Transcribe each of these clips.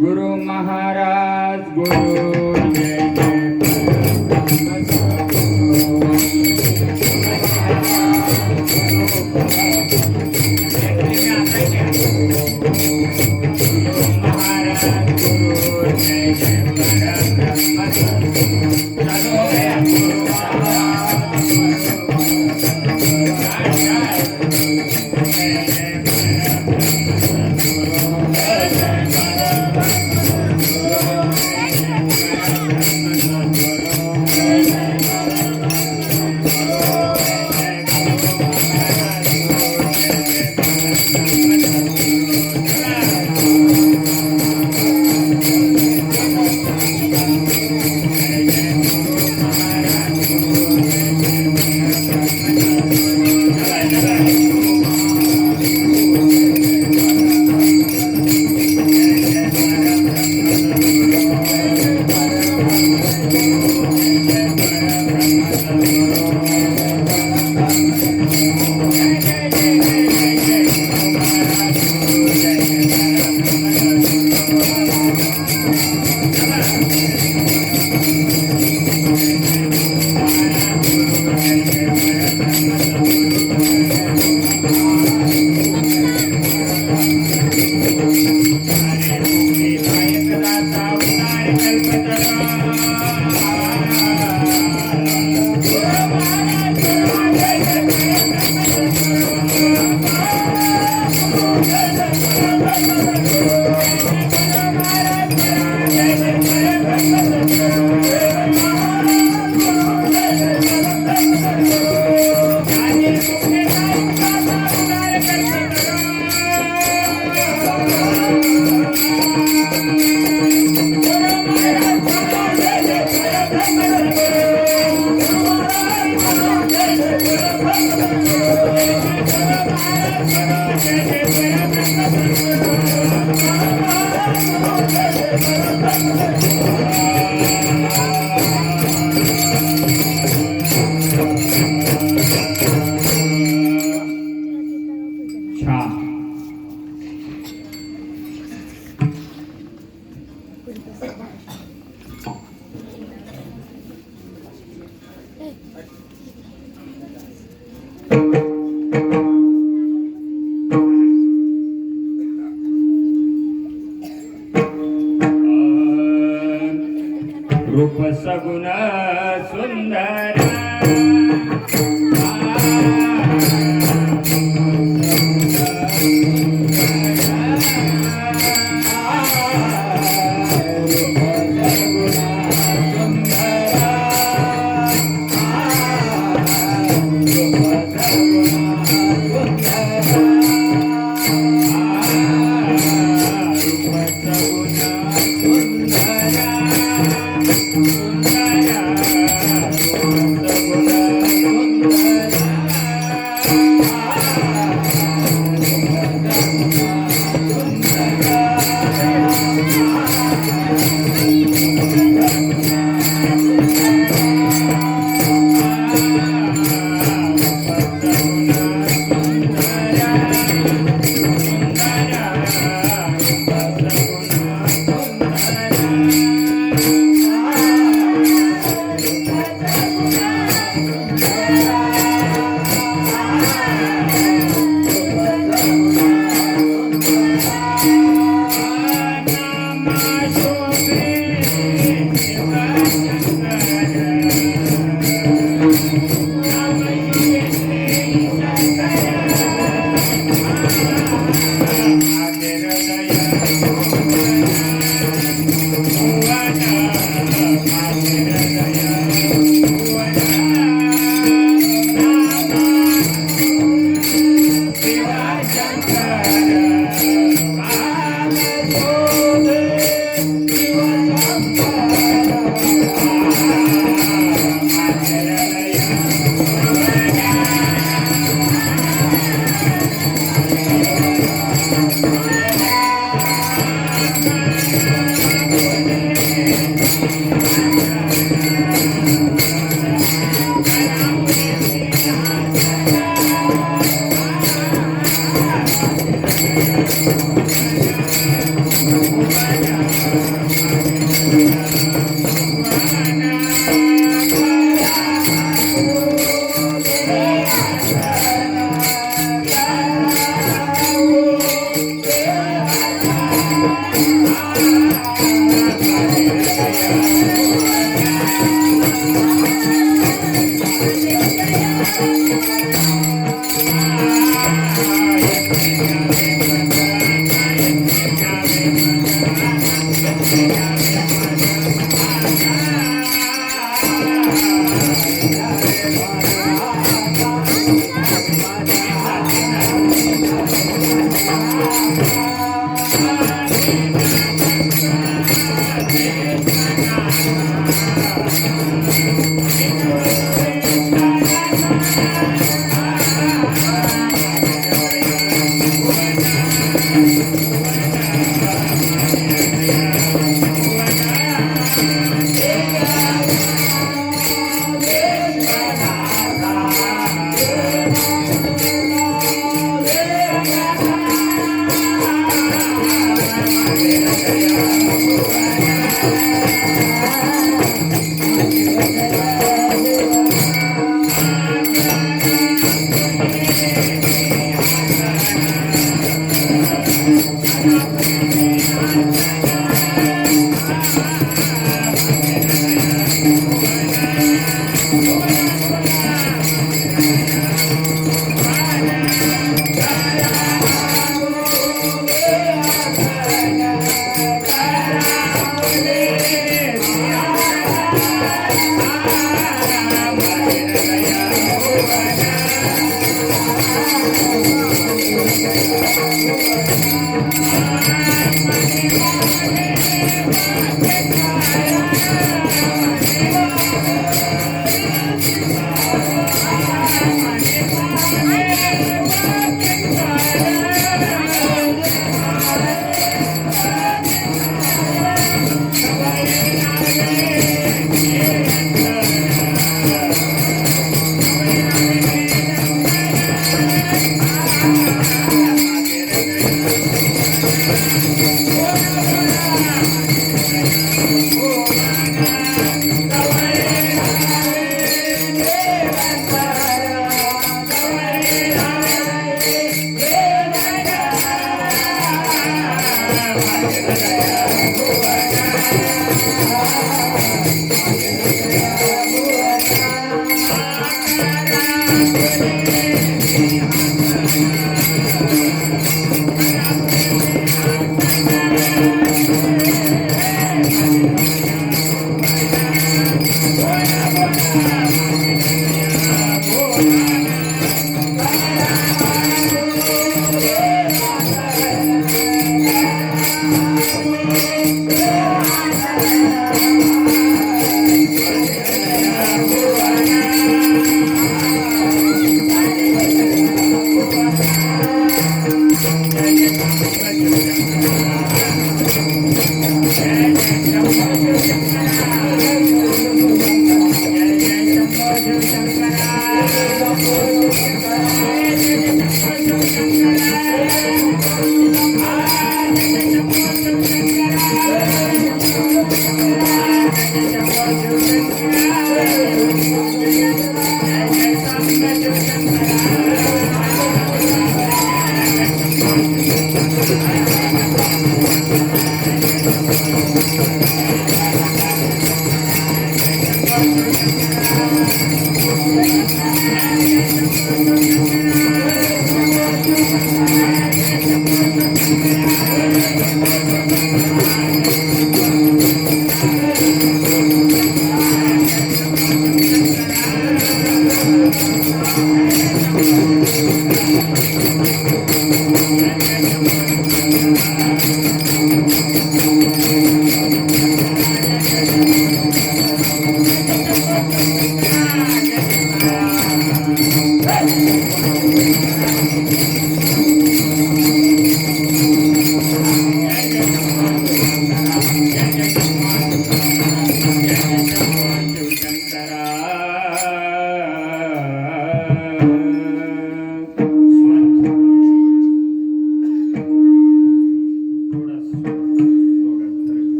गुरु महाराज गुरु जय रूप सगुण सुंदर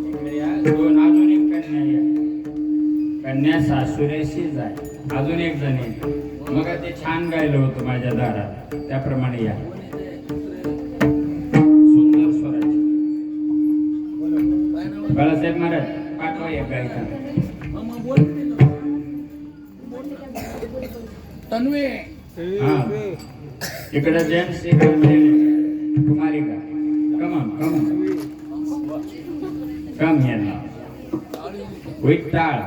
इकडे या. दोन अजून एक कन्या या. कन्या सासुरेशीच आहे. अजून एक जण येईल. मग ते छान गायलं होतं माझ्या दारात, त्याप्रमाणे या. सुंदर स्वराची बाळासाहेब महाराज पाठवा एक गायका. तन्वे हा इकडे जेंट्स, इकडे कुमारी का. कम कम यांना विठ्ठाळ.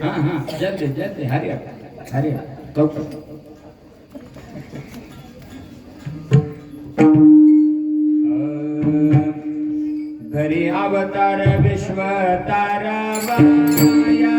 हा जाते हरिया घरी अवतार विश्वतार माया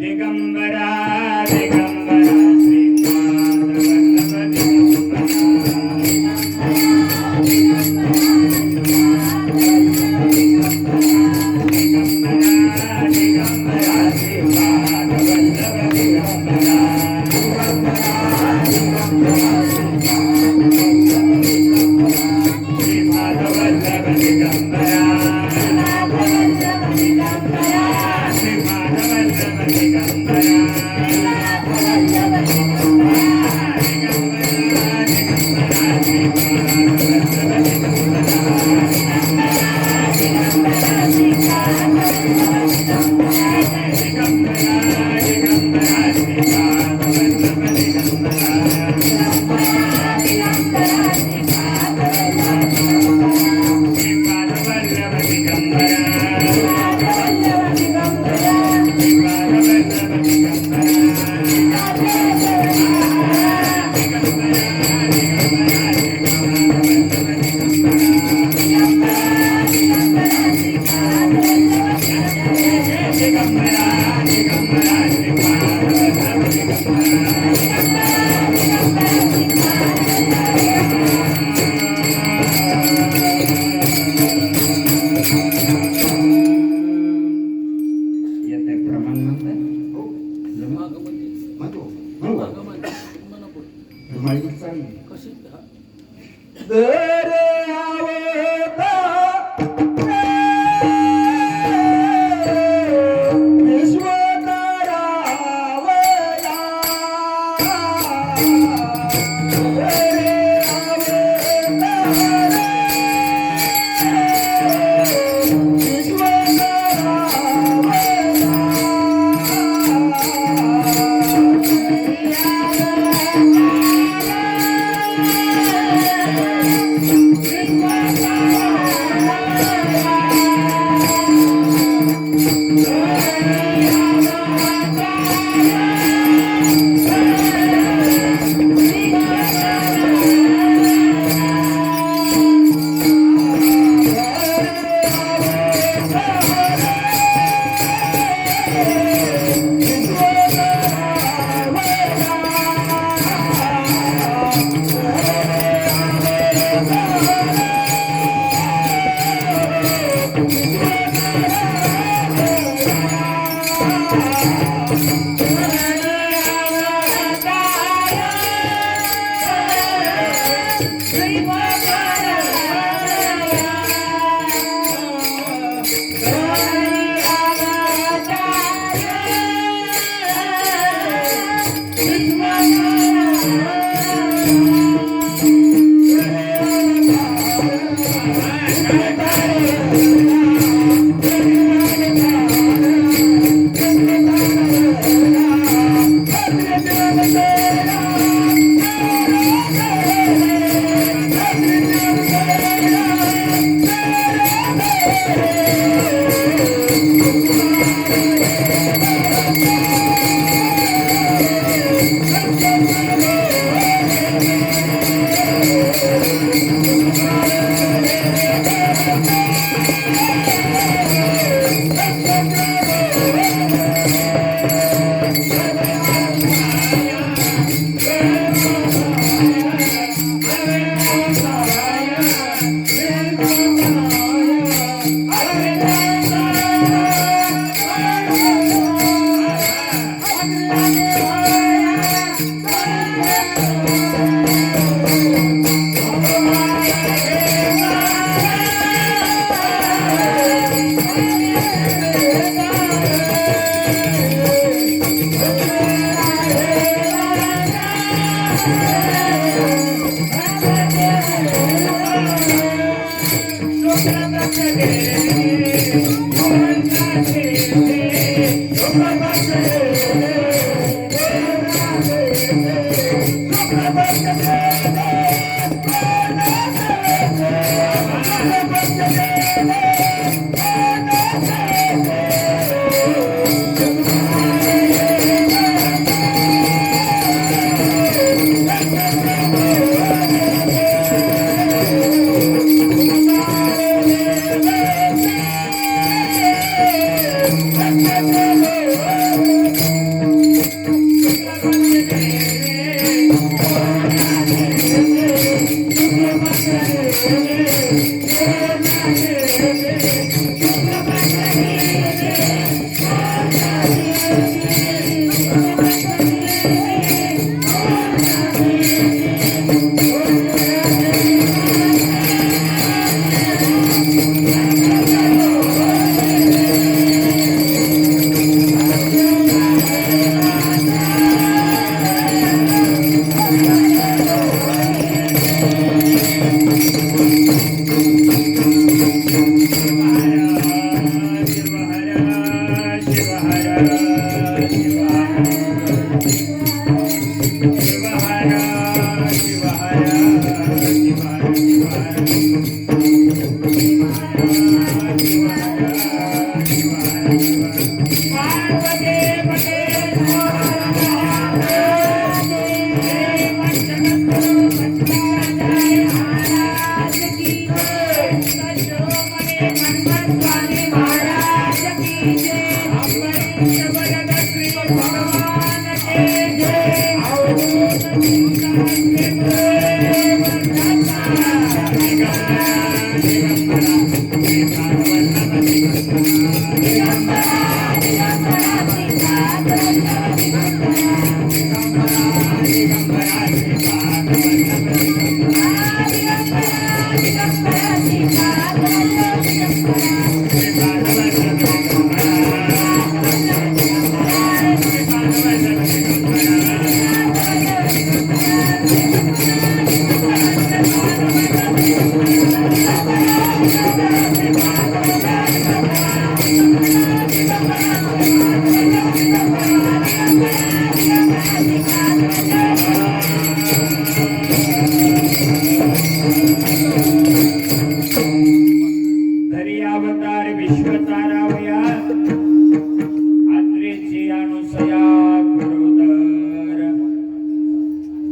दिगंबरा दिगंबरा श्रीपाद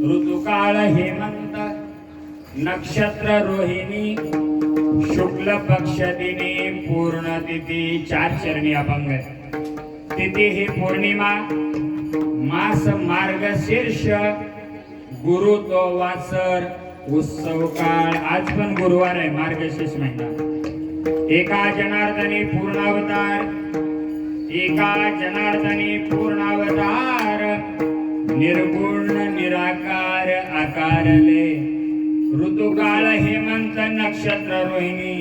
ऋतुकाळ हेमंत नक्षत्र रोहिणी शुक्ल पक्ष दिनी पूर्ण तिथी 4 चरणी अभंग तिथी ही पौर्णिमा मास मार्गशीर्ष गुरु तो वासर उत्सव काळ आज पण गुरुवार आहे मार्गशीर्ष महिना एका जनार्दनी पूर्णावतार निर्गुण निराकार आकारले ऋतुकाळ हेमंत नक्षत्र रोहिणी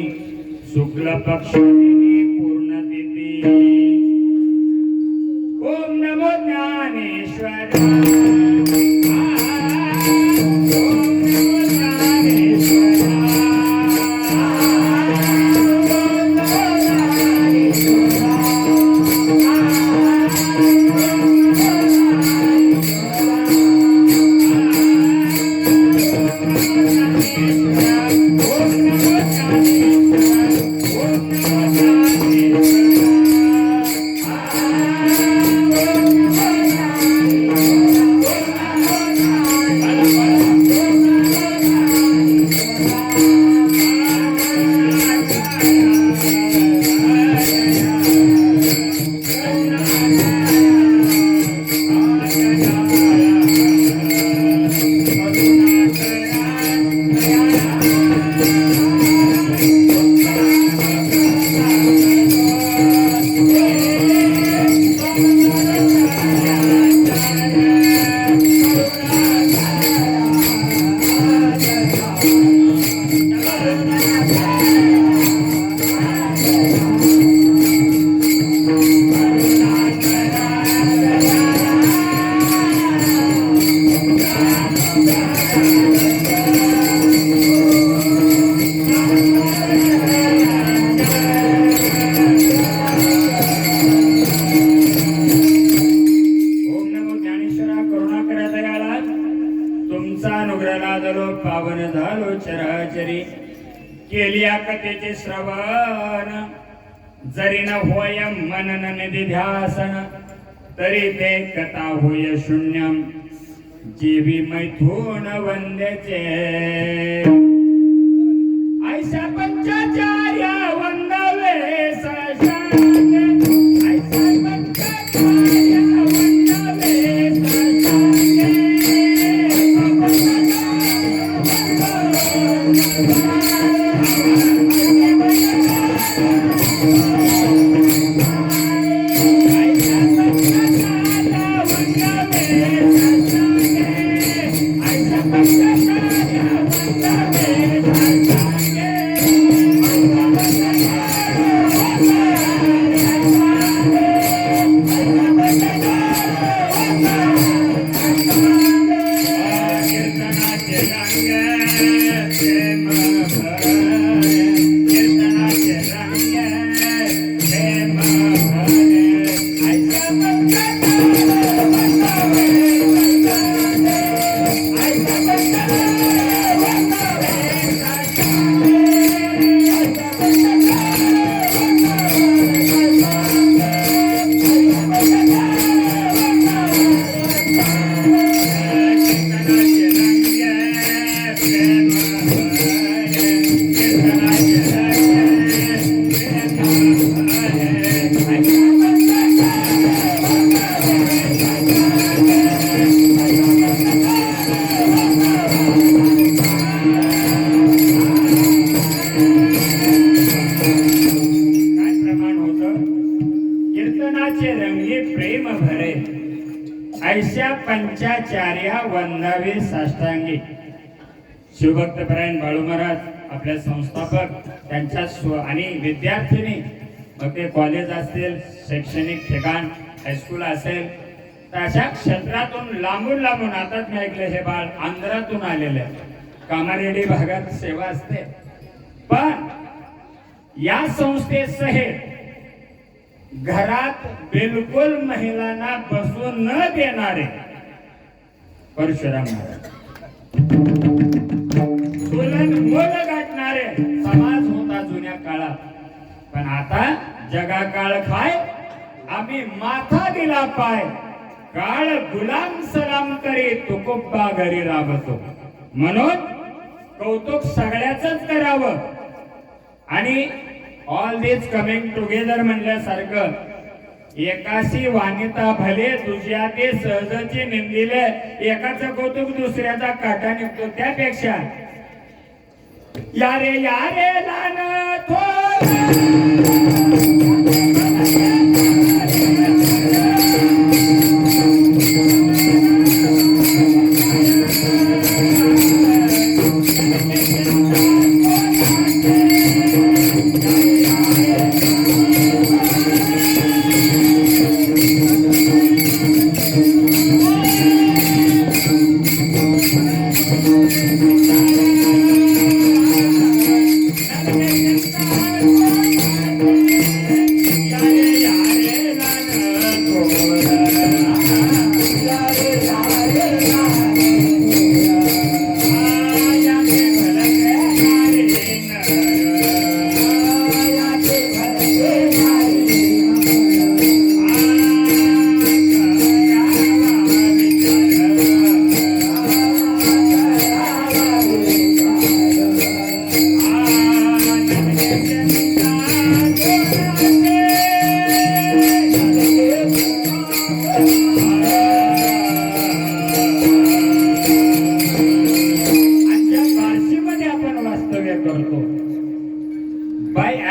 शुक्ल पक्ष पूर्ण तिथी ओम नमो ज्ञानेश्वराय Oh, तुमचा अनुग्रह लादलो पावन झालो चराचरी केली कथेचे श्रवण जरी न होय मनन निधी ध्यासन तरी ते कथा होय शून्यम जीवी मैथून वंद्याचे ऐसा पंचाचार्य वंदवे सशांग ऐसा पंचाचार्य वंदवे ऐशा पंचाचार्या वंदावे साष्टांगी. शिवभक्तपरायण बाळू महाराज आपल्या संस्थापक त्यांच्या आणि विद्यार्थिनी मग ते कॉलेज असतील शैक्षणिक ठिकाण हायस्कूल असेल तर अशा क्षेत्रातून लांबून लांबून आताच मी ऐकलं हे बाळ आंध्रातून आलेले कामारेड्डी भागात सेवा असते पण या संस्थेसहित घरात बिलकुल महिलांना बसून न देणारे परशुराम महाराज सोलन मोल गाठणारे समाज होता जुन्या काळात पण आता जगा काळ खाय आम्ही माथा दिला पाय काळ गुलाम सलाम करी तुकोब्बा घरी राबतो म्हणून कौतुक सगळ्याच करावं आणि ऑल दिस कमिंग टुगेदर म्हणल्यासारखं एकाशी वानिता भले दुसऱ्या ते सहजची निंदिले एकाचं कौतुक दुसऱ्याचा काटा निघतो त्यापेक्षा यारे यारे लान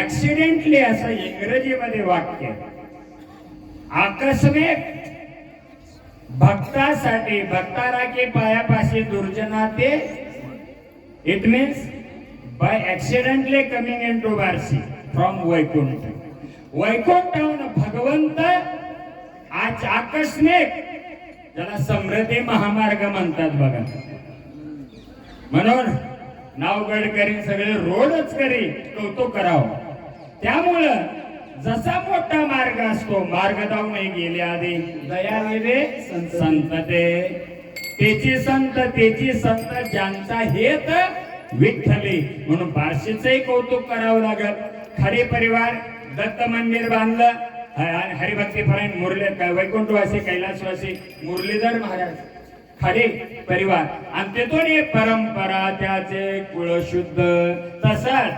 ऍक्सिडेंटली असं इंग्रजीमध्ये वाक्य आकस्मिक भक्तासाठी भक्तारा के पायापाशी दुर्जना ते it means by accidentally coming in to Barshi from Vaikuntha वैकुंठाहून भगवंत आज आकस्मिक ज्याला समृद्धी महामार्ग म्हणतात बघा म्हणून नाव गडकरी सगळे रोडच करी कौतुक करावं त्यामुळं जसा मोठा मार्ग असतो मार्ग जाऊ नाही गेले आधी दया निरे संतते तेची संत ज्यांचा हेत विठ्ठली, म्हणून बार्शीचंही कौतुक करावं लागत. खरे परिवार दत्त मंदिर बांधलं, हरिभक्ती परायण मुरली, वैकुंठवासी कैलासवासी मुरलीधर महाराज खरे परिवार, आणि तेथून हे परंपरा त्याचे कुळशुद्ध. तसंच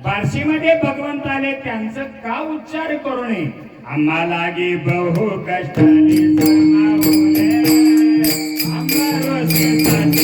बार्शीमध्ये भगवंत आले, त्यांचं का उच्चार करू नये. आम्हाला गे बहु कष्टाने समावले, आम्हा रोषेसाठी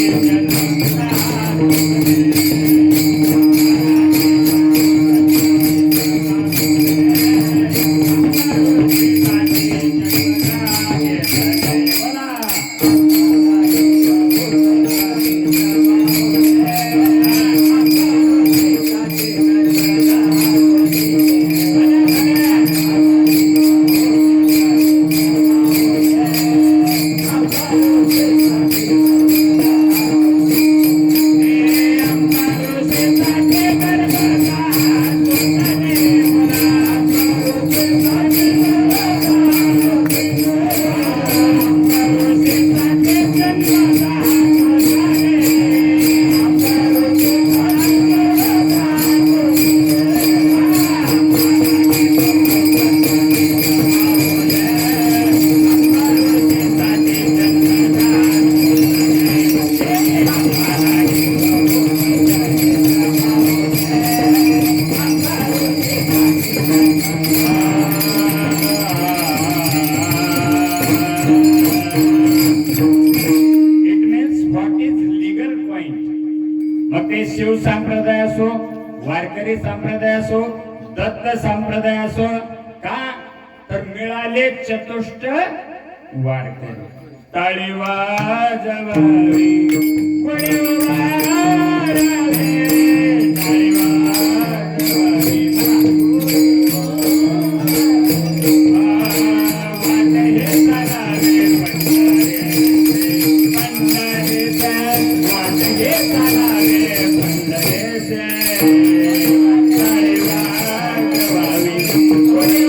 शिव संप्रदाय असो, वारकरी संप्रदाय असो, दत्त संप्रदाय असो, का तर मिळाले चतुष्ट वारकरी. टाळी वाजवावी, कोणी वारावे, टाळी वाजवावी, वाजहे चालावे पंढरीचे, वाजहे चालावे पंढरीचे, टाळी वाजवावी, कोणी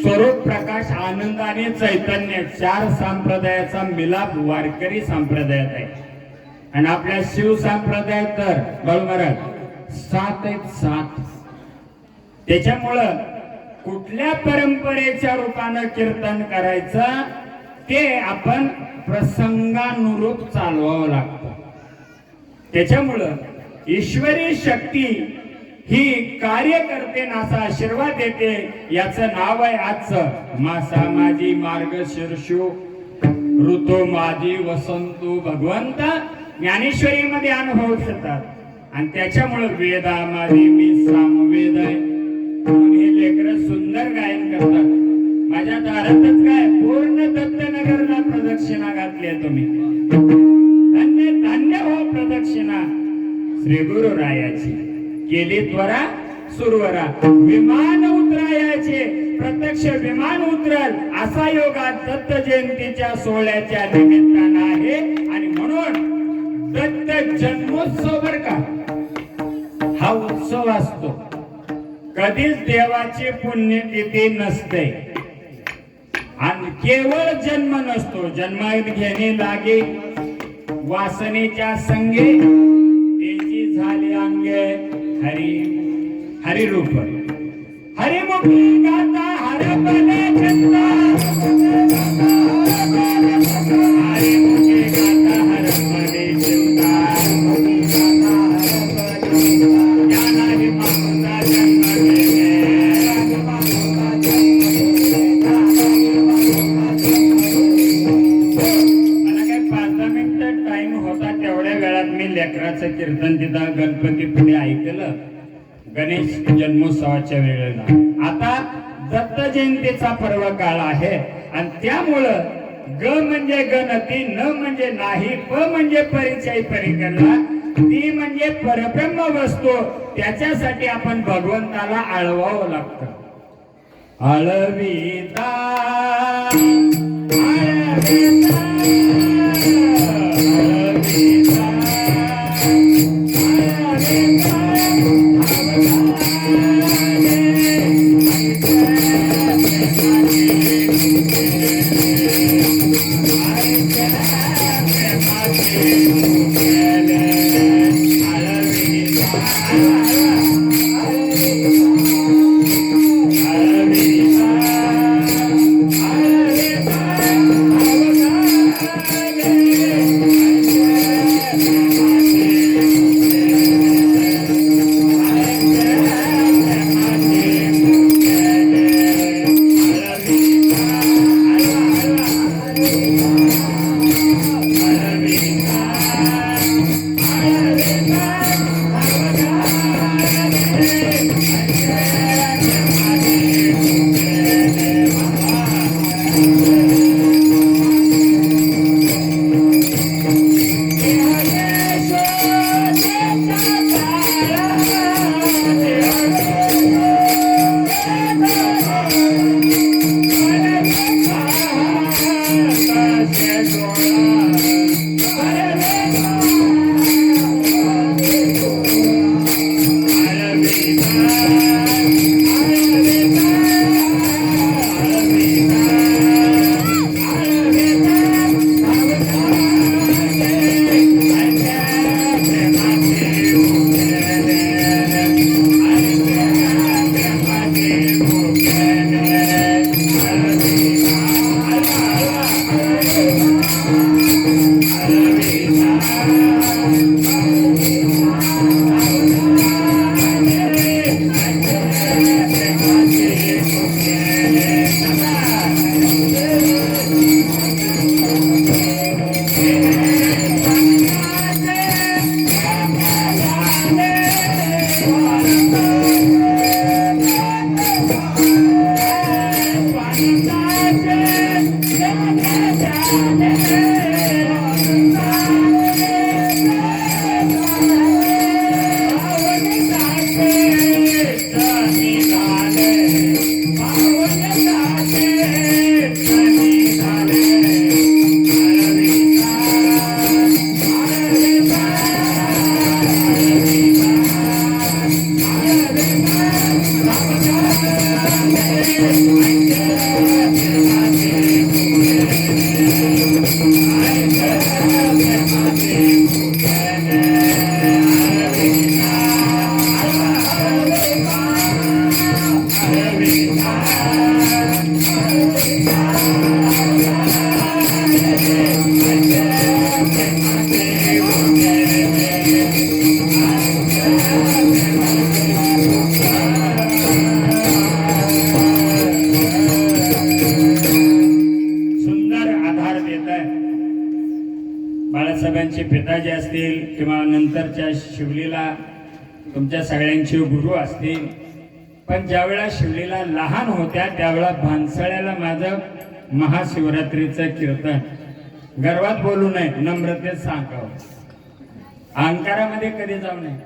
स्वरूप प्रकाश आनंद आणि चैतन्य चार संप्रदायाचा मिलाप वारकरी संप्रदायात आहे. आणि आपल्या शिव संप्रदायात तर बाळू महाराज 7 आहेत 7. त्याच्यामुळं कुठल्या परंपरेच्या रूपानं कीर्तन करायचं ते आपण प्रसंगानुरूप चालवावं लागतं. त्याच्यामुळं ईश्वरी शक्ती ही कार्य करते नासा आशीर्वाद देते. याचं नाव आहे आजचं मासा माझी मार्गशीर्षो ऋतू माझी वसंतू. भगवंत ज्ञानेश्वरीमध्ये अनुभव करतात आणि त्याच्यामुळे वेदा माझी मी सामवेद आहे म्हणून हे लेकरं सुंदर गायन करतात. माझ्या दारातच काय पूर्ण दत्तनगरला प्रदक्षिणा घातली आहे तुम्ही. धन्य धन्य हो प्रदक्षिणा श्री गुरु रायाची. केली त्वरा सुरवरा, विमान उतरायाचे प्रत्यक्ष विमान उतरल असा योगा दत्त जयंतीच्या सोहळ्याच्या निमित्तानं आहे. आणि म्हणून दत्त जन्मोत्सव बर का हा उत्सव असतो. कधीच देवाची पुण्यतिथी नसते आणि केवळ जन्म नसतो. जन्म घेणे लागे वासनेच्या संगे त्याची झाली अंगे हरी हरिरूप हरिमुखी गाता हरपले चित्ता हरिमुखी गाता हरपले चित्ता ज्ञानाही मागुता जन्म मला काय 5-10 मिनिटं टाइम होता तेवढ्या वेळात मी लेकराचं कीर्तन तिथं गणपती पुढे ऐकलं गणेश जन्मोत्सवाच्या वेळेला. आता दत्त जयंतीचा पर्व काळ आहे आणि त्यामुळं ग म्हणजे गणती, न म्हणजे नाही, प म्हणजे परिचय परिकरला ती म्हणजे परब्रह्म वस्तू. त्याच्यासाठी आपण भगवंताला आळवावं लागतं. आळविता आळविता बाळासाहेबांचे पिताजी असतील किंवा नंतरच्या शिवलीला तुमच्या सगळ्यांचे गुरु असतील, पण ज्यावेळा शिवलीला लहान होत्या त्यावेळा भानसळ्याला माझं महाशिवरात्रीचं कीर्तन, गर्वात बोलू नये, नम्रतेत सांगावं, अहंकारामध्ये कधी जाऊ नये.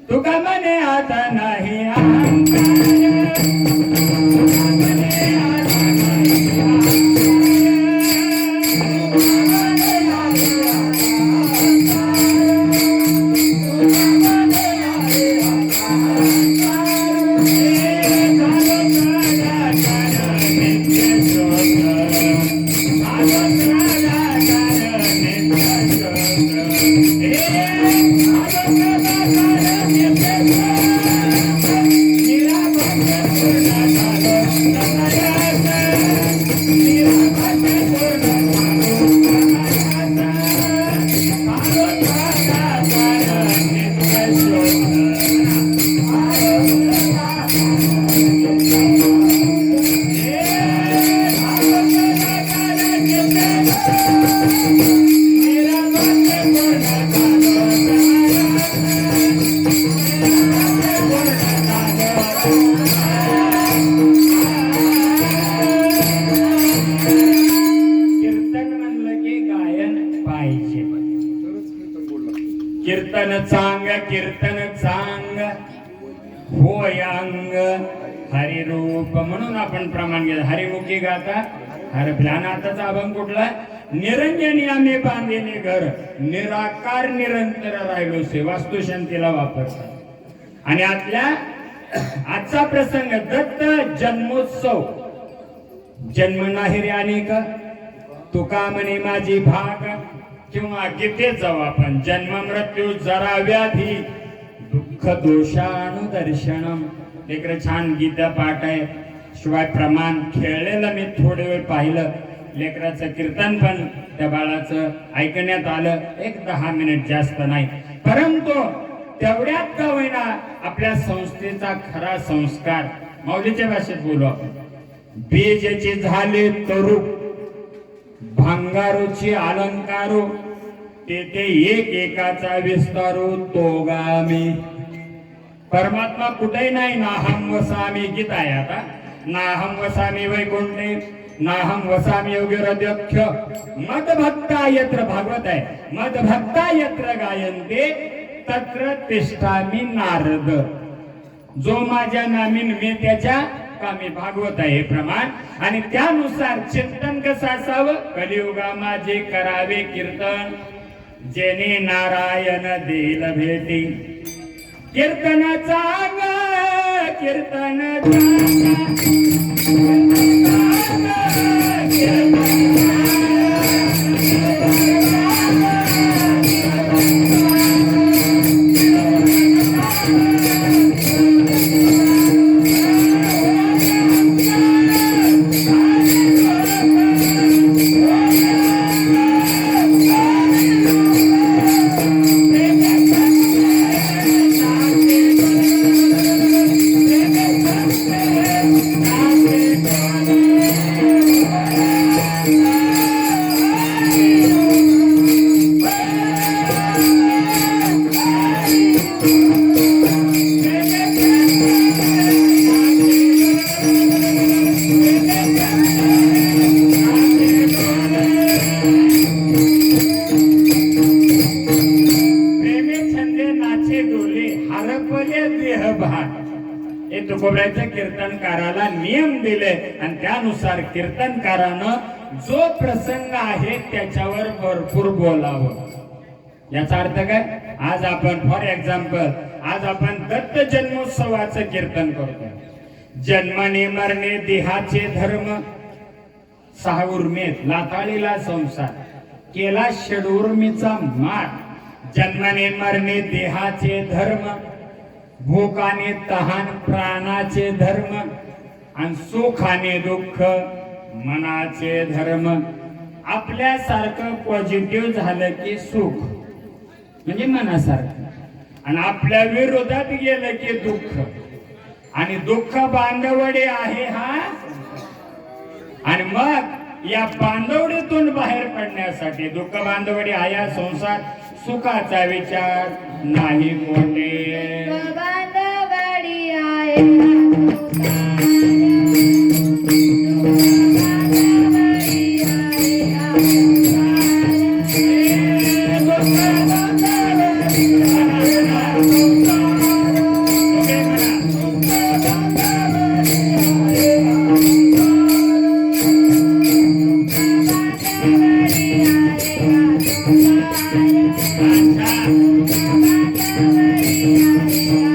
तुका मने आता नाही अहंकार, तुका मने आता नाही रूप म्हणून आपण प्रमाण घेतो. हरिमुखी गाता हरपल्या. आणि आताचा अभंग कुठला? निरंजनी आम्ही बांधलेले घर, निराकार निरंतर राहिलो से. वास्तुशांतीला वापरतात. आणि आजचा प्रसंग दत्त जन्मोत्सव. जन्म नाही रे अनेक, तुका म्हणे माझी भाग. किंवा गीतेत जाऊ आपण. जन्म मृत्यू जरा व्याधी, दुःख दोषानुदर्शनम. एक छान गीता पाठ आहे. शिवाय प्रमाण खेळलेलं मी थोडे वेळ पाहिलं. लेकराचं कीर्तन पण त्या बाळाचं ऐकण्यात आलं. एक 10 मिनिट, जास्त नाही. परंतु तेवढ्यात का होईना आपल्या संस्थेचा खरा संस्कार. माऊलीच्या भाषेत बोलू आपण. बीजेचे झाले तरू, भांगारूची अलंकारू, ते एक एकाचा विस्तारू तोगामी. परमात्मा कुठेही नाही. नाहम वसामी. गीत आहे आता. नाहम वसामी वैकुंठे, नाहम वसामी योगिरध्यक्ष, मद भक्ता यत्र. भागवत आहे. मद भक्ता यत्र गायन्ते तत्र तिष्ठामी नारद. जो माझ्या नामीन मी त्याच्या कामी. भागवत आहे हे प्रमाण. आणि त्यानुसार चिंतन कसं असावं? कलियुगा माझे करावे कीर्तन, जेने नारायण देईल भेटी. कीर्तन चांगा, कीर्तन तुकोबऱ्याच्या कीर्तनकाराला नियम दिले. आणि त्यानुसार कीर्तनकारानं जो प्रसंग आहे त्याच्यावर भरपूर बोलावं. याचा अर्थ काय? आज आपण फॉर एक्झाम्पल आज आपण दत्त जन्मोत्सवाचं कीर्तन करतो. जन्मने मरणे देहाचे धर्म, 6 उर्मेत लाताळीला संसार, केला षडूर्मीचा मार. जन्मने मरणे देहाचे धर्म, भूकाने तहान प्राणाचे धर्म, आणि सुखाने दुःख मनाचे धर्म. आपल्यासारखं पॉझिटिव्ह झालं की सुख म्हणजे मनासारखं, आणि आपल्या विरोधात गेलं की दुःख. आणि दुःख बांधवडे आहे हा. आणि मग या बांधवडीतून बाहेर पडण्यासाठी, दुःख बांधवडी आहे हा संसार, सुखाचा विचार नाही कोठे. बांधवडी आहे अच्छा.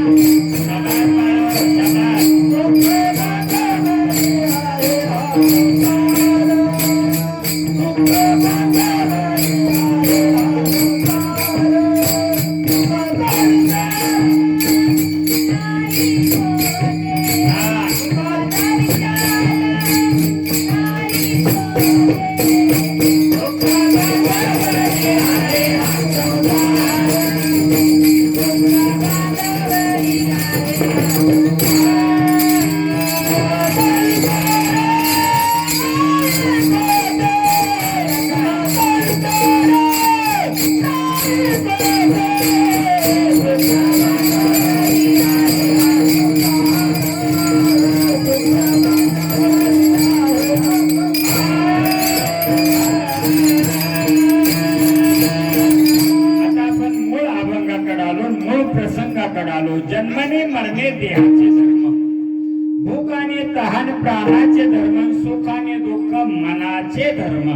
आणि प्राणाचे धर्म, सुख आणि दुःख मनाचे धर्म.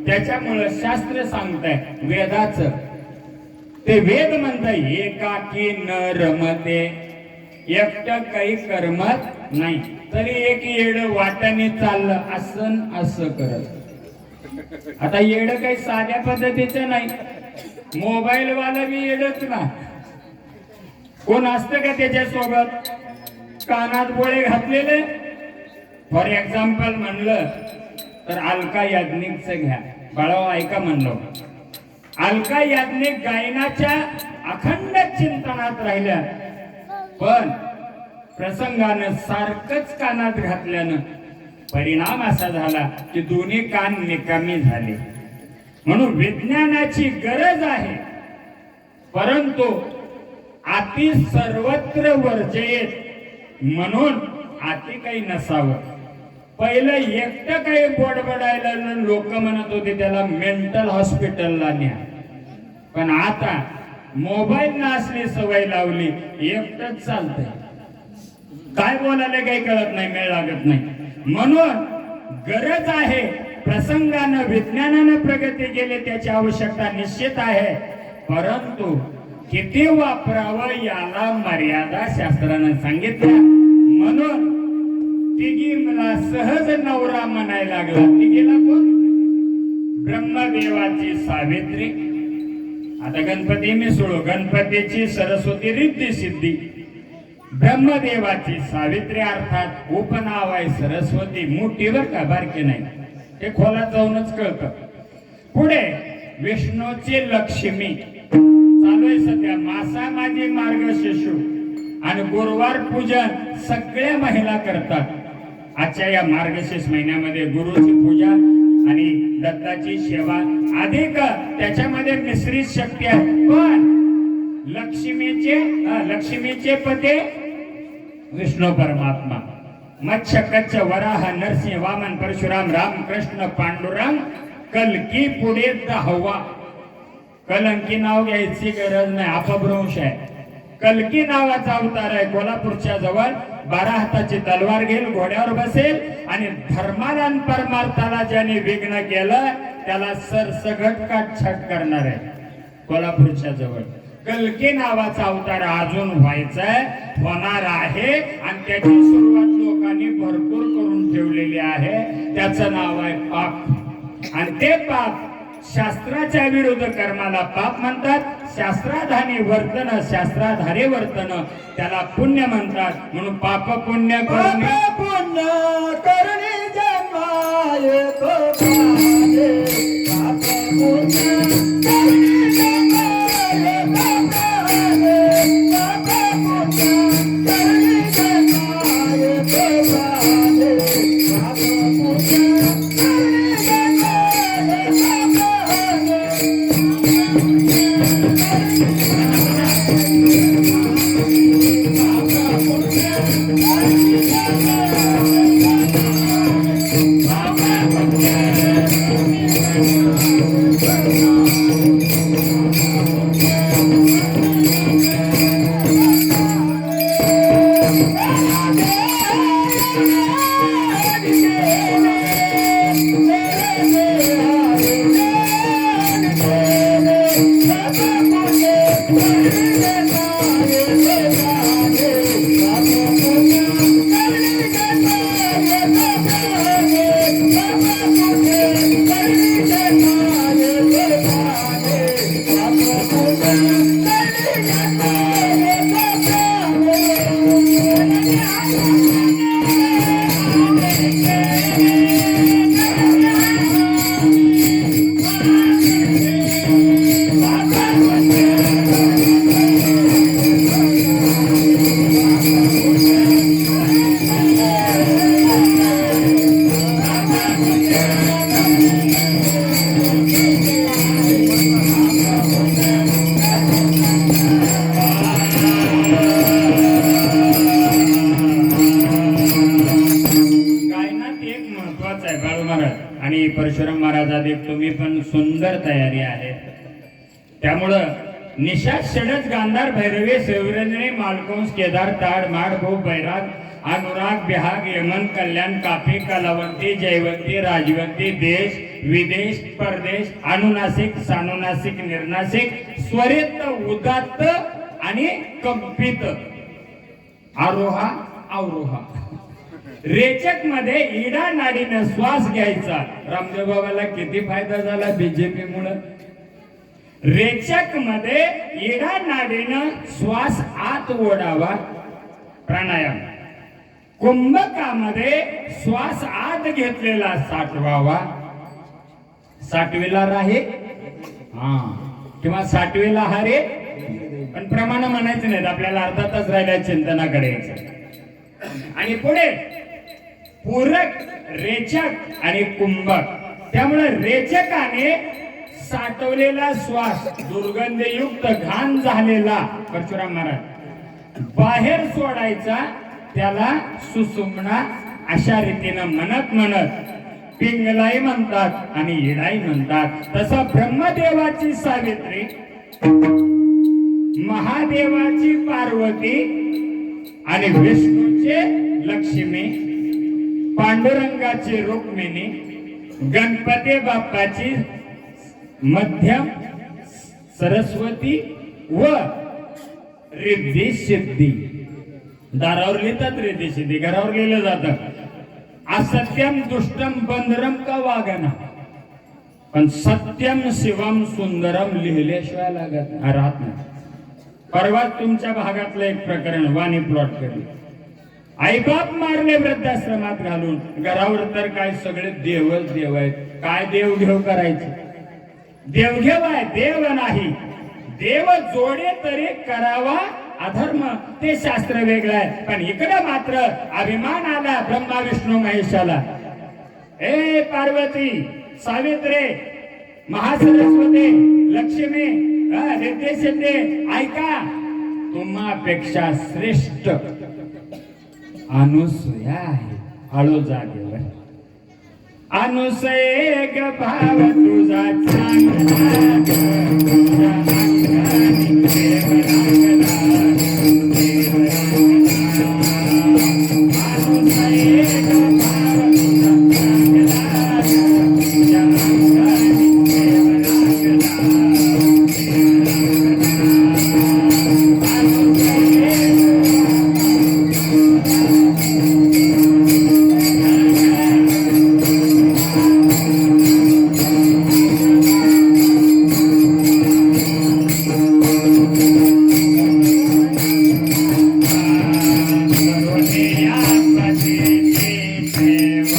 त्याच्यामुळं शास्त्र सांगताय वेदाचं, ते वेद म्हणताय एकाकी न रमते, एकटं काही करमत नाही. तरी एक येड वाटाने चाललं असं असं करत. आता येड काही साध्या पद्धतीचं नाही, मोबाईल वाला बी येडच ना. कोण असतं का त्याच्या सोबत कानात बोळे घातलेले? फॉर एक्झाम्पल म्हणलं तर अलका याज्ञिकचं घ्या. बाळावा ऐका म्हणलो, अलका याज्ञिक गायनाच्या अखंड चिंतनात राहिल्या, पण प्रसंगानं सारखंच कानात घातल्यानं परिणाम असा झाला की दोन्ही कान निकामी झाले. म्हणून विज्ञानाची गरज आहे, परंतु अति सर्वत्र वर्जयेत, म्हणून अति काही नसावं. पहिलं एकटं काही बडबडायला लोक म्हणत होते त्याला मेंटल हॉस्पिटलला न्या, पण आता मोबाईल न असली सवय लावली, एकटंच चालतंय, काय बोलायला काही कळत नाही, मेळ लागत नाही. म्हणून गरज आहे, प्रसंगानं विज्ञानानं प्रगती केली, त्याची आवश्यकता निश्चित आहे, परंतु किती वापरावं याला मर्यादा शास्त्रानं सांगितल्या. म्हणून तिघीला सहज नवरा म्हणायला लागला. तिघीला कोण? ब्रह्मदेवाची सावित्री. आता गणपती मी सोडू, गणपतीची सरस्वती रिद्धी सिद्धी, ब्रह्मदेवाची सावित्री अर्थात उपनाव आहे सरस्वती. मोठीवर का बारकी नाही, ते खोलात जाऊनच कळतं. पुढे विष्णूची लक्ष्मी चालू आहे सध्या. मासा माझी मार्गशीर्ष आणि गुरुवार पूजन सगळ्या महिला करतात. आजच्या या मार्गशीर्ष महिन्यामध्ये गुरुची पूजा आणि दत्ताची सेवा अधिक त्याच्यामध्ये मिश्रित शक्ती आहे. पण लक्ष्मीचे पती विष्णू परमात्मा, मत्स्य कच्छ वराह नरसिंह वामन परशुराम राम कृष्ण पांडुरंग कलकी पुढे 10वा. कलंकी नाव घ्यायची गरज नाही, अपभ्रंश आहे. कलकी नावाचा अवतार आहे. कोल्हापूरच्या जवळ 12 हाताची तलवार घेईल, घोड्यावर बसेल आणि धर्माला आणि परमार्थाला ज्याने विघ्न केलं त्याला सरसगट काटछाट करणार आहे. कोल्हापूरच्या जवळ कलकी नावाचा अवतार अजून व्हायचाय, होणार आहे आणि त्याची सुरुवात लोकांनी भरपूर करून ठेवलेली आहे. त्याचं नाव आहे पाप. आणि ते पाप शास्त्राच्या विरुद्ध कर्माला पाप म्हणतात. शास्त्राधारी वर्तन त्याला पुण्य म्हणतात. म्हणून पाप पुण्य करणे जन्माये परशुराम महाराज तुम्ही पण सुंदर तयारी आहे. त्यामुळं निषाद षडच गांधार भैरवे सेवरंजने मालकोंस केदार ताड माड भो बैराग अनुराग बिहाग यमन कल्याण कापी कलावंती जयवंती राजवंती देश विदेश परदेश अनुनासिक सानुनासिक निर्नासिक स्वरित उदात्त आणि कंपित आरोहा अवरोहा रेचक मध्ये इडा नाडीनं श्वास घ्यायचा रामदेव बाबाला किती फायदा झाला बीजेपी मुळे रेचक मध्ये इडा नाडीनं श्वास आत ओढावा प्राणायाम कुंभकामध्ये श्वास आत घेतलेला साठवावा साठवेला राहे हा किंवा साठवेला हारे पण प्रमाण म्हणायचं नाही आपल्याला अर्धा तास राहिला चिंतनाकडे आणि पुढे पूरक रेचक आणि कुंभक त्यामुळे रेचकाने साठवलेला श्वास दुर्गंधयुक्त घाण झालेला परशुराम महाराज बाहेर सोडायचा त्याला सुसुमना अशा रीतीनं म्हणत पिंगलाई म्हणतात आणि इडाई म्हणतात तसं ब्रह्मदेवाची सावित्री महादेवाची पार्वती आणि विष्णूचे लक्ष्मी पांडुरंगाची रुक्मिणी गणपती बाप्पाची मध्यम सरस्वती व रिद्धी सिद्धी दारावर लिहितात रिद्धी सिद्धी घरावर लिहिलं जातं असत्यम दुष्टम बंदरम का वागना पण सत्यम शिवम सुंदरम लिहिल्याशिवाय राहत नाही परवा तुमच्या भागातलं एक प्रकरण वाणी प्लॉट केली आईबाप मारले वृद्धाश्रमात घालून घरावर तर काय सगळे देवच देव आहेत काय देवघेव करायचे देवघेव आहे देव नाही देव जोडे तरी करावा अधर्म ते शास्त्र वेगळं आहे पण इकडे मात्र अभिमान आला ब्रह्मा विष्णू महेशाला ए पार्वती सावित्री महासरस्वती लक्ष्मी रिद्धी ऐका तुम्हापेक्षा श्रेष्ठ अनुसूया आहे हळू जागेवर अनुसये ग भाव तुझा चांगला तुझ्या अंगाने देव लागला अनुसये ग भाव तुझा चांगला तुझ्या अंगाने देव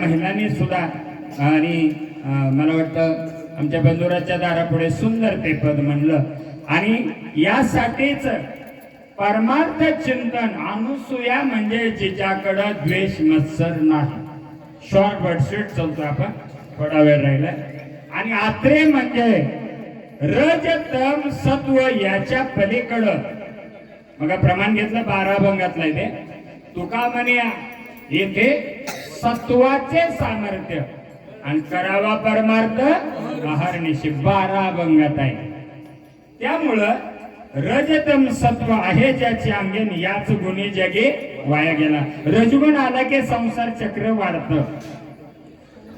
महिलांनी सुद्धा आणि मला वाटतं आमच्या बंधुराच्या दारापुढे सुंदर ते पद म्हणलं आणि यासाठीच परमार्थ चिंतन अनुसूया म्हणजे जिच्याकडं द्वेष मत्सर नाही शॉर्ट वर्ड स्वीट चालतो आपण थोडा वेळ राहिलाय आणि आत्रे म्हणजे रज तम सत्व याच्या पलीकडं मग प्रमाण घेतलं 12 अभंगातलं इथे तुका म्हणे येथे सत्वाचे सामर्थ्य आणि करावा परमार्थ अहर्निशी 12 अभंगात आहे त्यामुळं रजतम सत्व आहे ज्याची अंगेन याच गुणी जगे वाया गेला रजगुण आला की संसार चक्र वाढत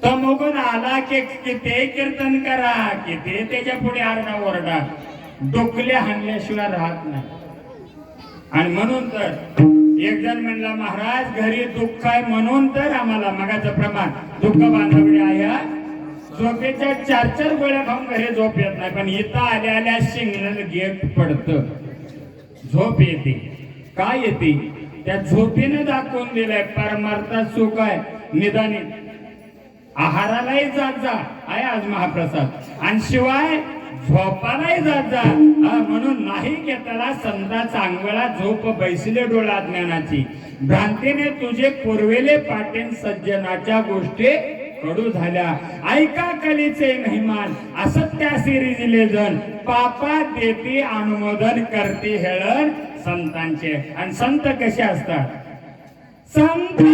तमोगुण आला की ते कीर्तन करा, की ते त्याच्या पुढे आरडा ओरडा, डोकल्या हाणल्याशिवाय राहत नाही. आणि म्हणून तर एक जण म्हणला, महाराज घरी दुःख आहे म्हणून तर आम्हाला मगाचं प्रमाण दुःख बांधवडे आहे, झोपेच्या 4-4 गोळ्या खाऊन घरी झोप येत नाही, पण इथं आल्या आल्या सिग्नल गेट पडत, झोप येते. काय येते? त्या झोपेनं दाखवून दिलंय परमार्थात सुख आहे. निदानी आहारालाही जात जा आहे आज महाप्रसाद, आणि शिवाय झोपालाही जात जा. म्हणून नाही घेतला संता चांगला झोप बैसले डोळा ज्ञानाची, भ्रांतीने तुझे पुरवेले पाटेन सज्जनाच्या गोष्टी कडू झाल्या. ऐका कलीचे मेहमान असत्यासी रिजले जण, पापा देती अनुमोदन करते हेळण संतांचे. आणि संत कसे असतात? संत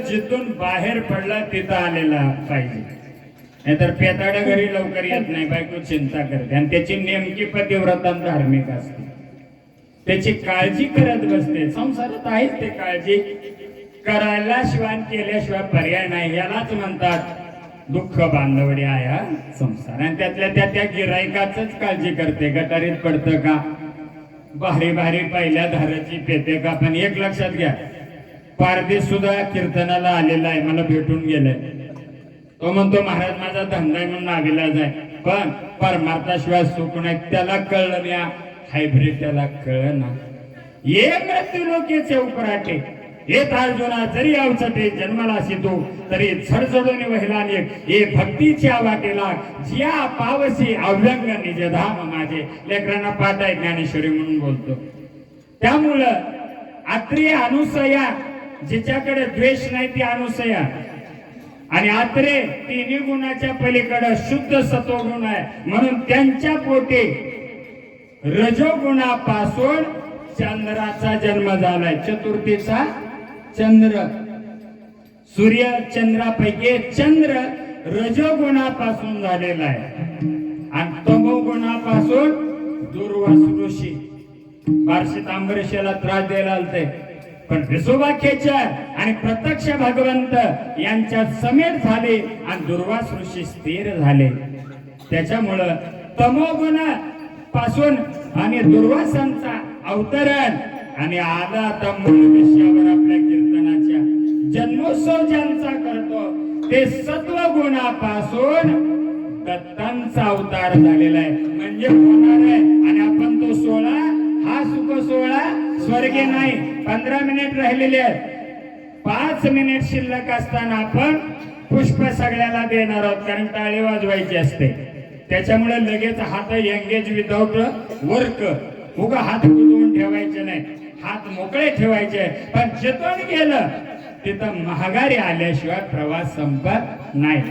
जिथून बाहेर पडला तिथं आलेला पाहिजे, नाहीतर पेताडा घरी लवकर येत नाही. बायको चिंता करते आणि त्याची नेमकी पतिव्रता धार्मिक असते, त्याची काळजी करत बसते. संसारात आहेच ते काळजी करायला शिवाय केल्याशिवाय पर्याय नाही. यालाच म्हणतात दुःख बांधवडे आहे संसार. आणि त्यातल्या त्या गिरायकाच काळजी करते. गटारीत पडतं का, भारी भारी पहिल्या धाराची पेते का. पण एक लक्षात घ्या, पारदेश सुद्धा कीर्तनाला आलेला आहे, मला भेटून गेलाय. तो म्हणतो महाराज माझा धंदा आहे म्हणून नाविलाज आहे, पण परमार्थाशिवाय सुख नाही. त्याला कळलं नाही, हायब्रिड त्याला कळलं ना. ये मृत्यू लोकेचे उपराटे येत अर्जुना जरी अवचटे जन्माला शितो तरी झडझडून वहिला ये भक्तीच्या वाटेला जिया पावसी अव्यंग निज धाम माझे. लेकरांना पाठ आहे ज्ञानेश्वरी म्हणून बोलतो. त्यामुळं आत्रेय अनुसया, जिच्याकडे द्वेष नाही ती अनुसया, आणि आत्रे तिन्ही गुणाच्या पलीकडे शुद्ध सत्वगुण आहे. म्हणून त्यांच्या पोटी रजोगुणापासून चंद्राचा जन्म झालाय. चतुर्थीचा चंद्र, सूर्य चंद्रापैकी चंद्र रजोगुणापासून झालेला आहे, आणि तमोगुणापासून दुर्वास ऋषी. बार्शी तांबरेशाला त्रास द्यायला आलते, पण विसोबाख्याच्या आणि प्रत्यक्ष भगवंत यांच्यात समेट झाले आणि दुर्वास ऋषी स्थिर झाले. त्याच्यामुळं तमोगुण पासून आणि दुर्वासांचा अवतरण आणि आला आता मूळ विषयावर आपल्या कीर्तनाच्या. जन्मोत्सव ज्यांचा करतो ते सत्वगुणापासून दत्तांचा अवतार झालेला आहे, म्हणजे होणार आहे. आणि आपण तो 16 हा सुख 16 स्वर्गे नाही. 15 मिनिट राहिलेले आहेत, 5 मिनिट शिल्लक असताना आपण पुष्प सगळ्याला देणार आहोत, कारण टाळी वाजवायची असते. त्याच्यामुळे लगेच हात एंगेज विदाउट वर्क, उगा हात गुंतवून ठेवायचे नाही, हात मोकळे ठेवायचे. पण जिथून गेलं तिथं महागारी आल्याशिवाय प्रवास संपत नाही.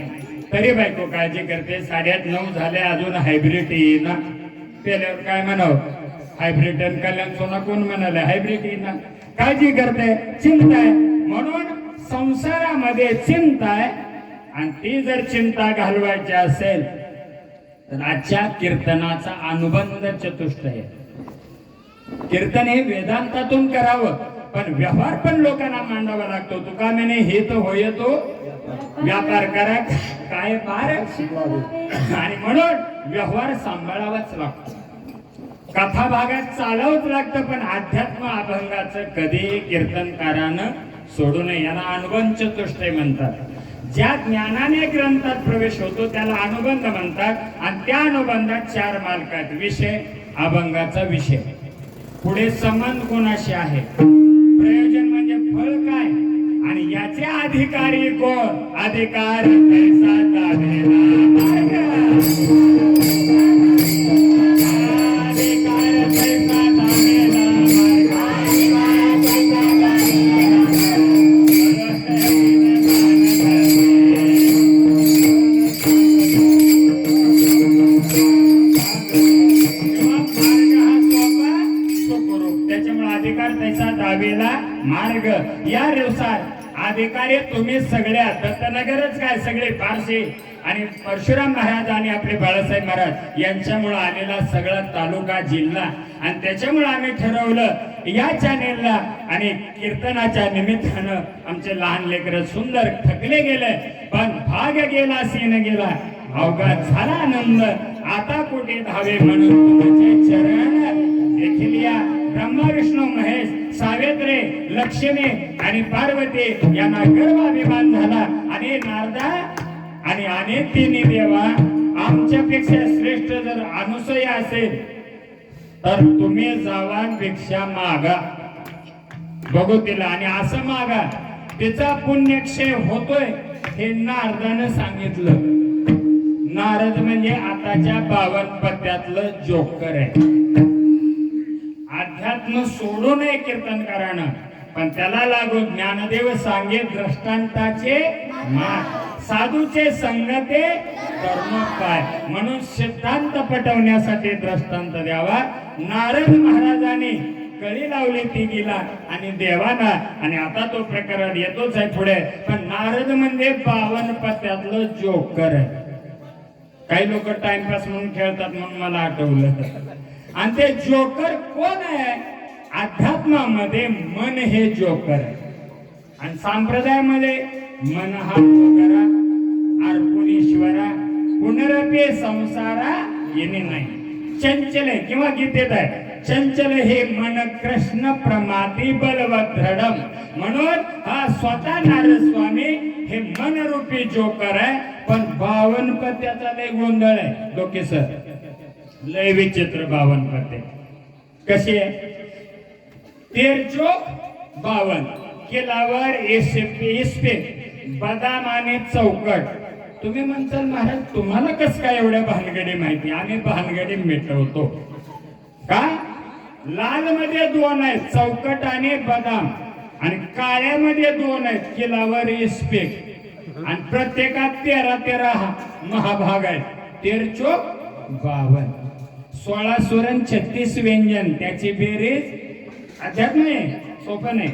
तरी बायको काळजी करते. 8:30-9 झाले, अजून हायब्रिड येईना. पेल्यावर काय म्हणावं, हायब्रिड कल्याण सोना कोण म्हणाले, हायब्रिड येईना. काळजी करते, चिंता आहे. म्हणून संसारामध्ये चिंता आहे, आणि ती जर चिंता घालवायची असेल तर आजच्या कीर्तनाचा अनुबंध चतुष्ट आहे. कीर्तन हे वेदांतातून करावं, पण व्यवहार पण लोकांना मांडावा लागतो. तुका म्हणे हे तो होय तो व्यापार करा काय पार, आणि म्हणून व्यवहार सांभाळावाच लागतो. कथा भागात चालावंच लागतं, पण अध्यात्म अभंगाचं कधी कीर्तनकारानं सोडू नये. याला अनुबंध चतुष्टय म्हणतात. ज्या ज्ञानाने ग्रंथात प्रवेश होतो त्याला अनुबंध म्हणतात आणि त्या अनुबंधात 4 मार्ग आहेत. विषय, अभंगाचा विषय, पुढे संबंध कोणाशी आहे, प्रयोजन म्हणजे फळ काय, आणि याचे अधिकारी कोण, अधिकार कैसा दाबेला मार्ग, अधिकार कैसा दाबेला मार्ग. या दिवसात अधिकारी तुम्ही सगळ्या दत्तनगरच काय सगळे पारशी आणि परशुराम महाराज आणि आपले बाळासाहेब महाराज यांच्यामुळे आलेला सगळा तालुका जिल्हा, आणि त्याच्यामुळे आम्ही ठरवलं या चॅनेलला आणि कीर्तनाच्या निमित्तानं आमचे लहान लेकर सुंदर थकले गेले, पण भाग गेला सीन गेला, अवघा झाला आनंद, आता कुठे धावे म्हणून तुमचे चरण देखील या ब्रह्मा विष्णू महेश सावित्री लक्ष्मी आणि पार्वती यांना गर्वाभिमान झाला, आणि नारदा आणि अनेक तिन्ही देवा आमच्यापेक्षा श्रेष्ठ जर अनुसया असेल तर तुम्ही जावांपेक्षा मागा बघू तिला, आणि असं मागा तिचा पुण्यक्षय होतोय हे नारदानं सांगितलं. नारद म्हणजे आताच्या 52 पत्त्यातलं जोकर आहे. अध्यात्म सोडू नये कीर्तनकारानं, पण त्याला लागू ज्ञानदेव सांगे दृष्टांताचे मार्ग, साधूचे संगते कर्मोपाय, म्हणून सिद्धांत पटवण्यासाठी दृष्टांत द्यावा. नारद महाराजांनी कळी लावली ती गेला आणि देवाना, आणि आता तो प्रकार येतोच आहे पुढे, पण नारद म्हणजे 52 पत्त्यातलं जोकर आहे. काही लोक टाइमपास म्हणून खेळतात म्हणून मला आठवलं. आणि ते जोकर कोण आहे, अध्यात्मामध्ये मन हे जोकर आहे, आणि संप्रदायामध्ये मन हा जोकरा, अर्पुणीश्वरा, पुनरपे संसारा येणे नाही. चंचल आहे, किंवा गीतेत आहे चंचल हे मन कृष्ण प्रमाती बलवत दृढम, म्हणून हा स्वतः नारद स्वामी हे मनरूपी जोकर आहे. पण 52 पत्त्याचा लय गोंधळ आहे लोकेसर, लय विचित्र 52 पत्ते. कशी आहे, 13 52 केलावर इस्पे बदाम आणि चौकट. तुम्ही म्हणताल महाराज तुम्हाला कस काय एवढ्या भानगडी माहिती, आम्ही भानगडी मिटवतो का. लाल मध्ये 2 आहेत चौकट आणि बदाम, आणि काळ्यामध्ये 2 आहेत केलावर इस्पे, आणि प्रत्येकात 13 महाभाग आहेत. 13 52 16 स्वरण 36 व्यंजन, त्याची बेरीज अध्यात्म आहे, सोपं नाही.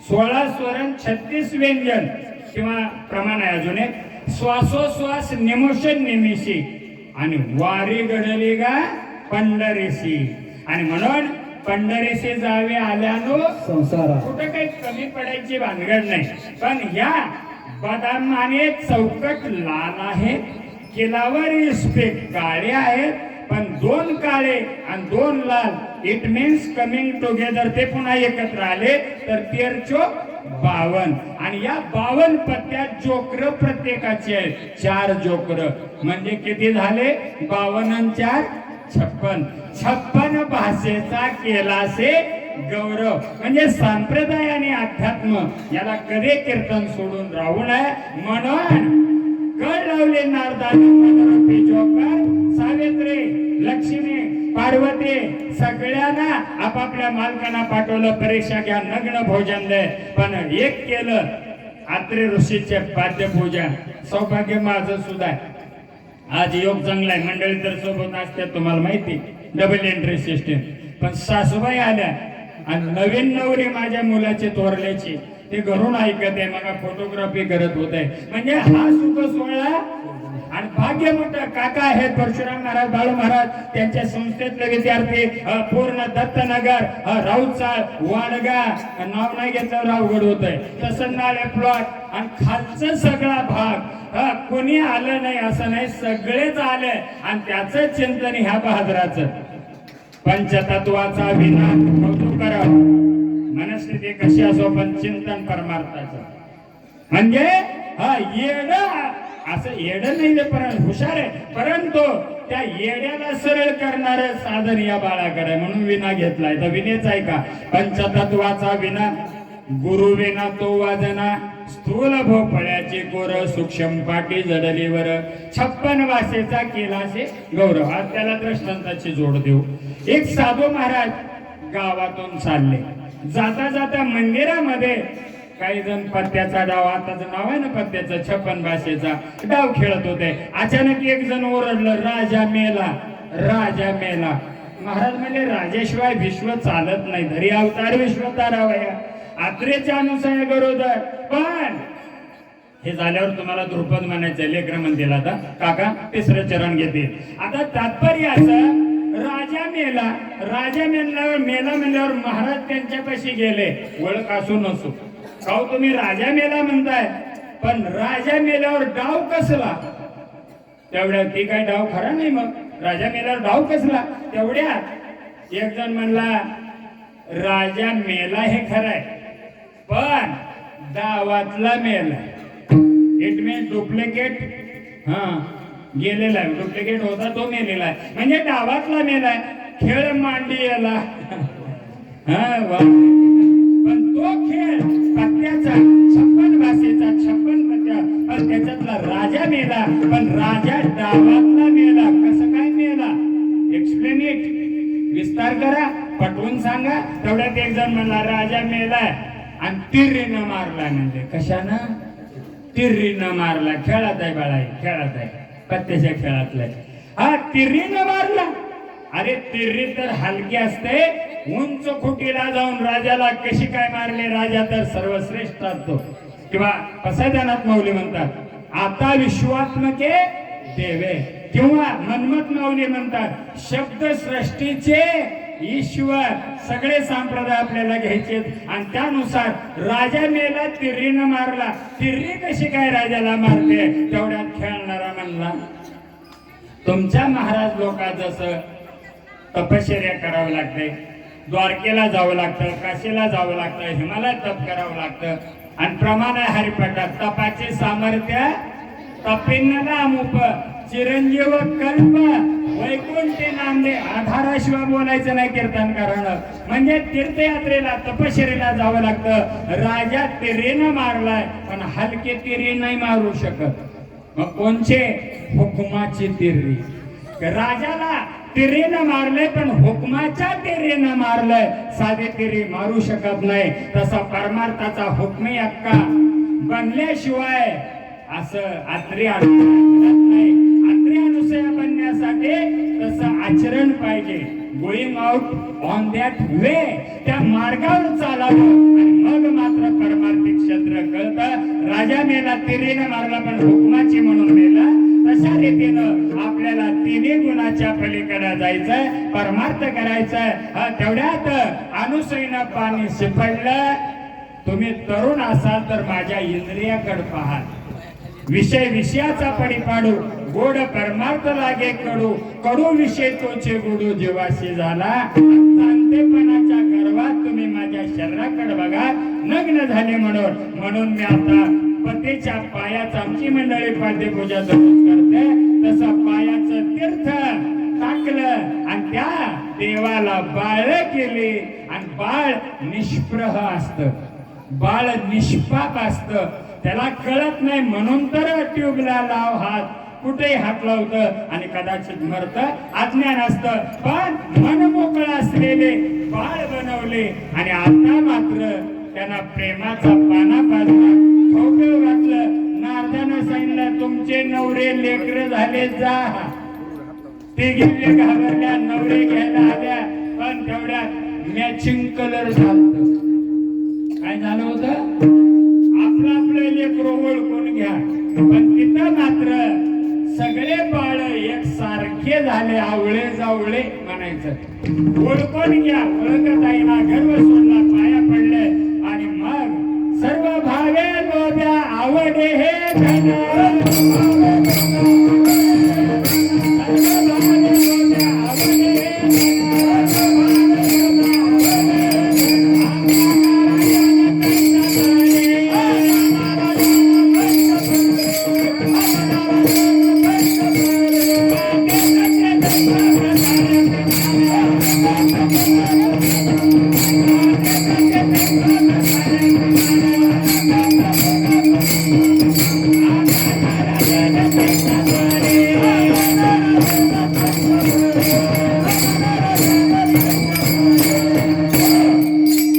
16 स्वरण 36 व्यंजन किंवा प्रमाण आहे अजून एक, श्वासोश्वास निमोशन निमिषी, आणि वारी घडली गा पंढरीशी, आणि म्हणून पंढरीशी जावे आल्यानो संसार, कुठं काही कमी पडायची भानगड नाही. पण या बदाम आणि चौकट लाल आहे, केलावर इस्पे काळे आहेत, पण 2 काळे आणि 2 लाल, इट मीन्स कमिंग टुगेदर, ते पुन्हा एकत्र आले तर 13 52. आणि या 52 पत्त्यात जोकर प्रत्येकाचे आहेत 4 जोकर, म्हणजे किती झाले 52 आणि 4 56. 56 भाषेचा केलासे गौरव, म्हणजे संप्रदाय आणि अध्यात्म याला कधी कीर्तन सोडून राहू नये. म्हणून कळ लावले नारदाने जोकर, सावित्री लक्ष्मी पार्वती सगळ्यांना आपापल्या मालकांना पाठवलं, परीक्षा घ्या, नग्न भोजन दे. पण एक केलं, आत्रे ऋषीचे पाद्य पूजन. सौभाग्य माझं सुद्धा आज योग चांगला आहे, मंडळी तर सोबत असते तुम्हाला माहिती, डबल एंट्री सिस्टीम. पण सासूबाई आल्या आणि नवीन नवरी माझ्या मुलाचे थोरल्याची, ते घरून ऐकत आहे, मला फोटोग्राफी करत होत आहे. म्हणजे हा सुख सोहळा आणि भाग्य मोठं. काका आहेत परशुराम महाराज, बाळू महाराज, त्यांच्या संस्थेतले विद्यार्थी, पूर्ण दत्तनगर, राऊतचाळ, वाडगा, नाव नाही घेतल्यावर अवघड होत आहे, तसं नाले प्लॉट, आणि खालचं सगळा भाग कोणी आलं नाही असं नाही, सगळेच आले. आणि त्याचं चिंतन ह्या बहादराचं पंचतत्वाचा विनाश कौतुक करावं. मनस्थिती कशी असो पण चिंतन परमार्थाचं, म्हणजे हा येड असं येड नाही रे, परंतु हुशार आहे, परंतु त्या येड्याला सरळ करणार साधन या बाळाकडे, म्हणून विना घेतलाय. तर विनेच आहे का? पंचतत्वाचा विना गुरु विना तो वाजना, स्थूल भोपळ्याची कोर, सूक्ष्म पाटी जडलीवर, 56 वासेचा केलासे गौरव. आज त्याला दृष्टांताची जोड देऊ. एक साधू महाराज गावातून चालले, जाता जाता मंदिरामध्ये काही जण पत्त्याचा डाव, आताचं नाव आहे ना पत्त्याचं, 56 भाषेचा डाव खेळत होते. अचानक एक जण ओरडलं, राजा मेला, राजा मेला. महाराज म्हणले, राजाशिवाय विश्व चालत नाही, धरी अवतार विश्व तारावया, आत्रेच्या अनुसार गरोदर. पण हे झाल्यावर तुम्हाला द्रुपद म्हणायचं, लेकर म्हणतील आता काका तिसरं चरण घेतील. आता तात्पर्य असं, राजा मेला, राजा मेला म्हणल्यावर महाराज त्यांच्यापाशी गेले, ओळख असू नसू काऊ तुम्ही राजा मेला म्हणताय, पण राजा मेल्यावर डाव कसला? तेवढ्या ती काय डाव खरा नाही, मग राजा मेल्यावर डाव कसला? तेवढ्यात एक जण म्हणला, राजा मेला हे खरंय, पण डावातला मेला. It mean duplicate. हा गेलेला आहे, डुप्लिकेट होता तो मेलेला आहे, म्हणजे डावातला मेलाय. खेळ मांडी याला हा वा. पण तो खेळ पत्त्याचा, 56 भाषेचा, 56 पत्त्या, पण त्याच्यातला राजा मेला, पण राजा डावातला मेला. कसं काय मेला? एक्सप्लेन इट, विस्तार करा, पटवून सांगा. तेवढ्यात एक जण म्हणला, राजा मेलाय आणि तिरीनं मारला. म्हणजे कशानं? तिरीनं मारला. खेळात आहे बाळा, खेळात आहे, पत्त्याच्या खेळातलाय. हा तिरीनं मारला. अरे तिरी तर हलकी असते, उंच खुटीला जाऊन राजाला कशी काय मारले? राजा तर सर्वश्रेष्ठ असतो. किंवा पसायदानात माऊली म्हणतात, आता विश्वात्मके देवे, किंवा मनमत माऊली म्हणतात, शब्द सृष्टीचे ईश्वर. सगळे संप्रदाय आपल्याला घ्यायचे आणि त्यानुसार राजा मेला, तिरीनं मारला. तिरी कशी काय राजाला मारते? तेवढ्यात खेळणारा म्हणला, तुमच्या महाराज लोका जसं तपश्चर्या करावं लागते, द्वारकेला जावं लागतं, काशीला जावं लागतं, हिमालयात तप करावं लागतं, आणि प्रमाण आहे हरिपाठात, तपाचे सामर्थ्य तपिन्नला अमुप, चिरंजीव कल्प वैकुंठे नांदे. आधाराशिवाय बोलायचं नाही कीर्तनकारानं. म्हणजे तीर्थयात्रेला, तपश्चर्येला जावं लागतं. राजा तिरीनं मारलाय, पण हलके तिरी नाही मारू शकत. मग कोणचे? हुकुमाची तिरी. राजाला तिरीनं मारलंय, पण हुकमाच्या तिरीनं मारलंय, साधे तिरी मारू शकत नाही. तसा परमार्थाचा हुकमी अक्का बनल्याशिवाय असं आत्री नाही. आत्री अनुसया बनण्यासाठी तसं आचरण पाहिजे. Going out on that way, त्या मार्गावर चालावं, आणि मग मात्र परमार्थिक क्षेत्र कळतं. राजा मेला, तिरीनं मारला, पण हुकमाची म्हणून मेला. तशा रीतीनं आपल्याला तिन्ही गुणाच्या पलीकडे जायचंय, परमार्थ करायचंय. तेवढ्यात अनुसईनं पाणी शिपडलं. तुम्ही तरुण असाल तर माझ्या इंद्रियाकडे पहा, विषय विषयाचा परिपाडू, गोड परमार्थ लागे कडू, कडू विषय तोचे गुडू जीवाशी झाला. जाणतेपणाच्या गर्वात तुम्ही माझ्या शरीराकडे बघा, नग्न झाले म्हणून मी आता पतीच्या पायाचं, आमची मंडळी पाद्यपूजा करते, तसं पायाचं तीर्थ टाकलं आणि त्या देवाला बाळ केली. आणि बाळ निष्प्रह असत, बाळ निष्पाप असत, त्याला कळत नाही, म्हणून तर ट्यूबला लाव हात, कुठेही हात लावतं आणि कदाचित मरत, अज्ञान असतं. पण मन मोकळं असलेले बाळ बनवले, आणि आता मात्र त्यांना प्रेमाचा पाना पाजला, खोकं घातलं. नारदानं सांगितलं, तुमचे नवरे लेकर झाले, जा. ते गेले घाबरल्या, नवरे घ्यायला आल्या, पण तेवढ्यात मॅचिंग कलर झालं. काय झालं होतं? आपलं लेकर ओळखून घ्या. पण तिथं मात्र सगळे बाळ एक सारखे झाले, आवळे जावळे म्हणायचं. ओळखून घ्या, ओळखत आहे ना, गर्व सोडला, पाया पडले, आणि मग सर्व भावे लोभ्या आवडे हे धन.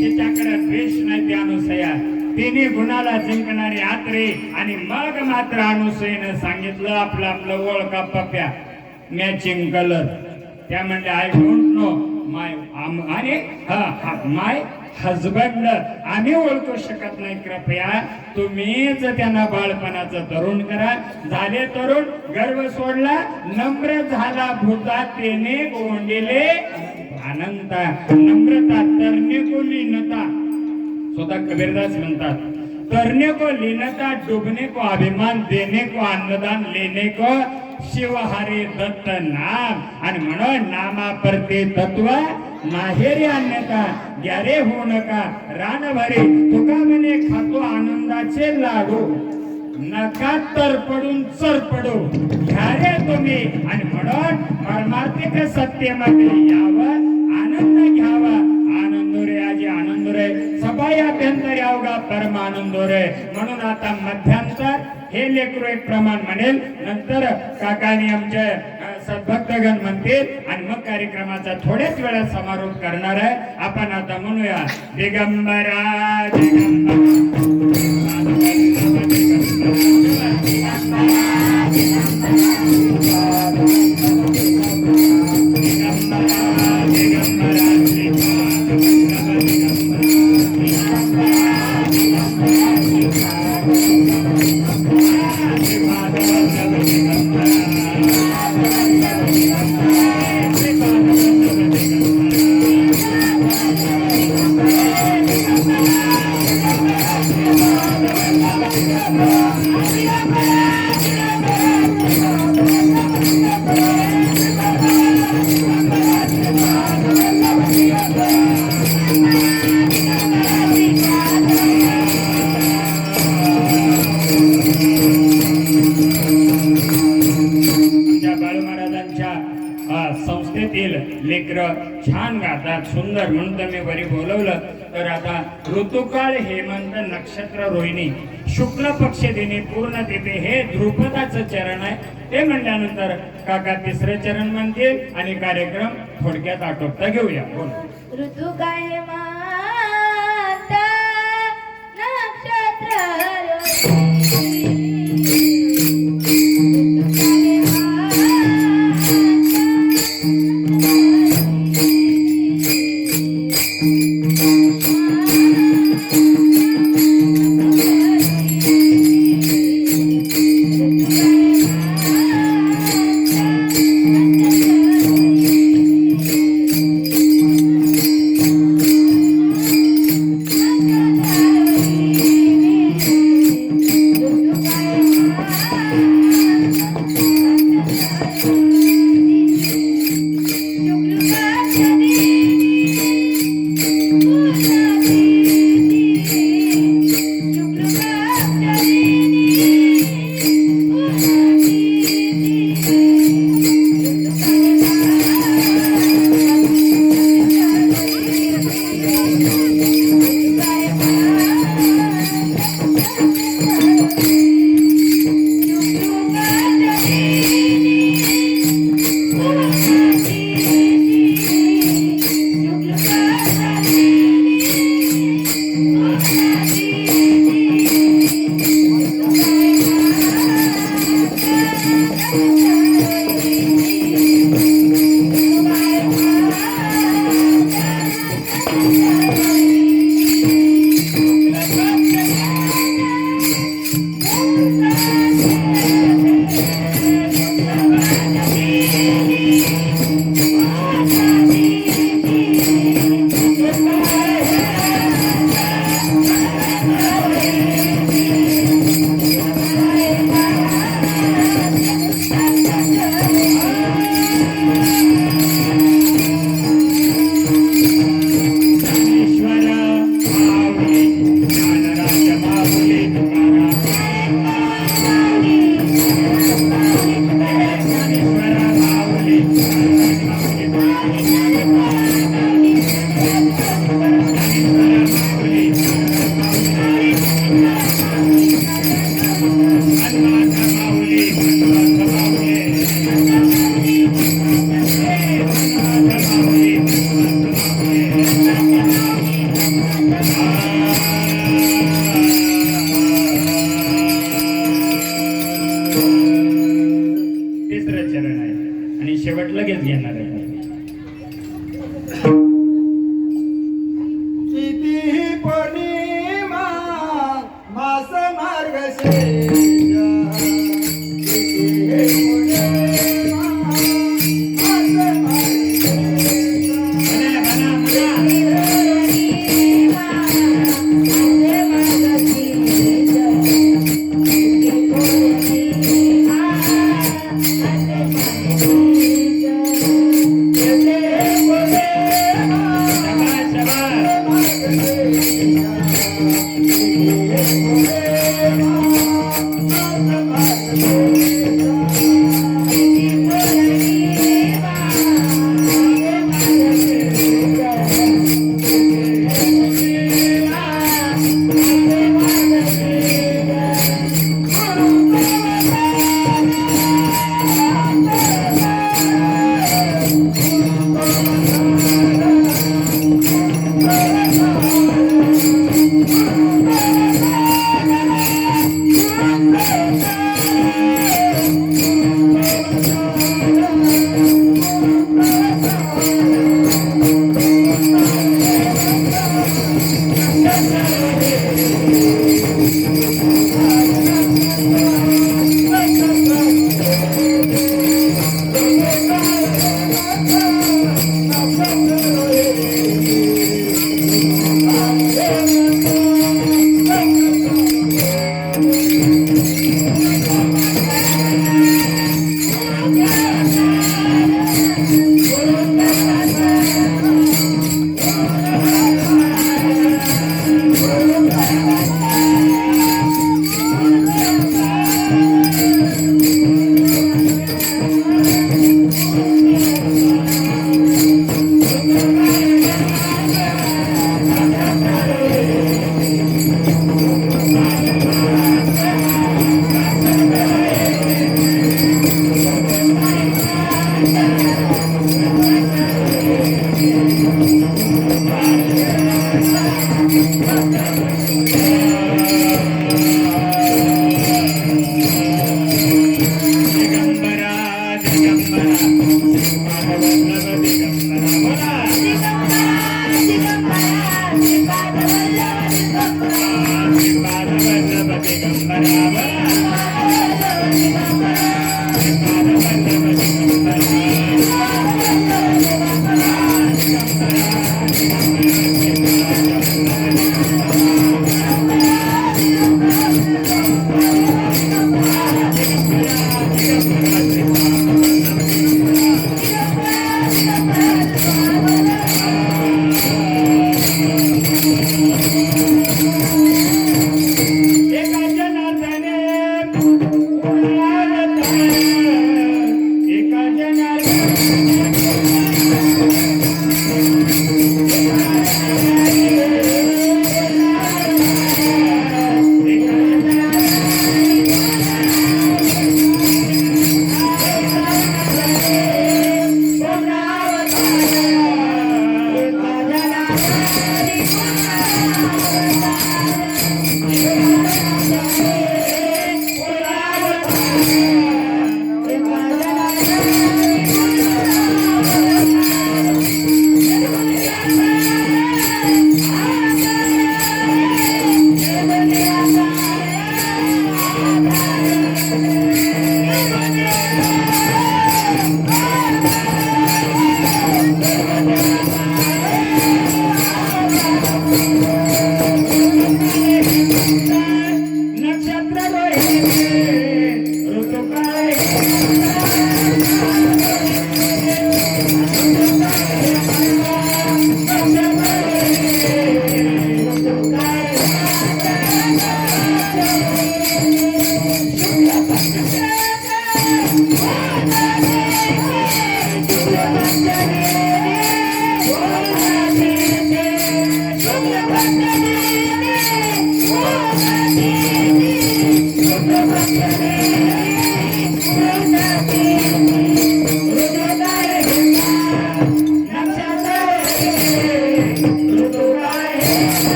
तिच्याकडे द्वेष नाही ती अनुसया, तिने गुणाला जिंकणारी आत्रे. आणि मग मात्र अनुसयेनं सांगितलं आपलं आपलं ओळखा पप्या मॅचिंग कलर. त्या म्हणले आय डोंट नो माय आणि माय हजबंड आम्ही ओळखू शकत नाही, कृपया तुम्हीच त्यांना बाळपणाचं तरुण करा. झाले तरुण, गर्व सोडला, नम्र झाला भूता तेने गोंडिले अनंता. नम्रता तरणे को लीनता, स्वतः कबीरदास म्हणतात, तरणे को लीनता, डूबने को अभिमान, देने को अन्नदान, लेने को शिवहारे दत्त नाम. आणि म्हणून नामा परते तत्व माहेरी अन्यथा, ग्यारे होऊ नका रान भरे. तुका म्हणे खातो आनंदाचे लाडू, नका तर पडून चर पडू घ्या रे तुम्ही. आणि म्हणून परमार्थिक सत्यमध्ये यावं, आनंद घ्यावा. आनंदो रे आजी आनंदो रे, सबाई अभ्यंतर यावगा परम आनंदो रे. म्हणून आता मध्यांतर हे लेकरू एक प्रमाण म्हणेल, नंतर काकांनी आमचे सद्भक्तगण म्हणतील आणि मग कार्यक्रमाचा थोड्याच वेळात समारोप करणार आहे. आपण आता म्हणूया दिगंबरा संस्थेतील लेकर छान गातात, सुंदर. म्हणून मी बरी बोलवलं. तर आता ऋतुकाळ हेमंत नक्षत्र रोहिणी शुक्ल पक्ष दिनी पूर्ण तिथे हे ध्रुपदाचं चरण आहे. ते म्हणल्यानंतर काका तिसरं चरण म्हणतील आणि कार्यक्रम थोडक्यात आटोपता घेऊया. बोल. ऋतू काय माता नक्षत्र एकाच्या नात्याने उडालं तार, एकाच्या नक्षत्र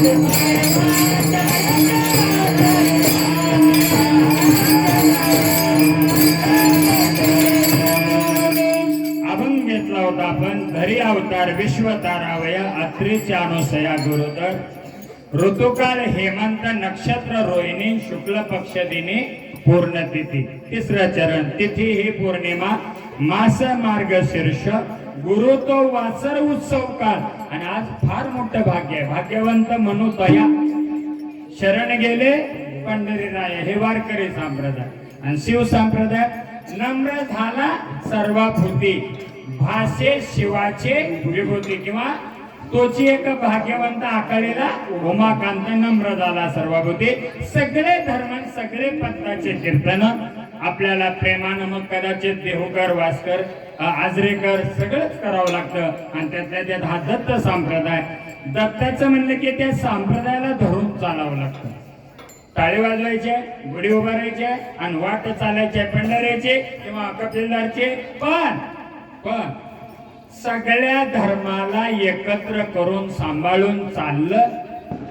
ऋतू काय अभंग घेतला होता आपण धरी अवतार विश्व तारावया अत्रेच्या अनुसया गुरुतर ऋतुकाल हेमंत नक्षत्र रोहिणी शुक्ल पक्ष दिने पूर्णतिथी तिसरं चरण तिथी ही पौर्णिमा मास मार्गशीर्ष गुरु तो वासर उत्सव काळ आणि आज फार मोठं भाग्य आहे भाग्यवंत म्हणू तया शरण गेले पंढरीराय हे वारकरी संप्रदाय आणि शिव संप्रदाय नम्र झाला सर्वाभूती भाषे शिवाचे विभूती किंवा तोची एक भाग्यवंत आकळीला उमाकांत नम्र झाला सर्वाभूती सगळे धर्म सगळे पंथाचे कीर्तन आपल्याला प्रेमानं मग कदाचित देहूकर वासकर आजरेकर सगळंच करावं लागतं आणि त्यातल्या त्यात हा दत्त संप्रदाय दत्ताचं म्हणलं की त्या संप्रदायाला धरून चालावं लागतं टाळे वाजवायचे गुढी उभारायचे आणि वाट चालायचे पंढरीचे किंवा कपिलदारचे पण सगळ्या धर्माला एकत्र करून सांभाळून चाललं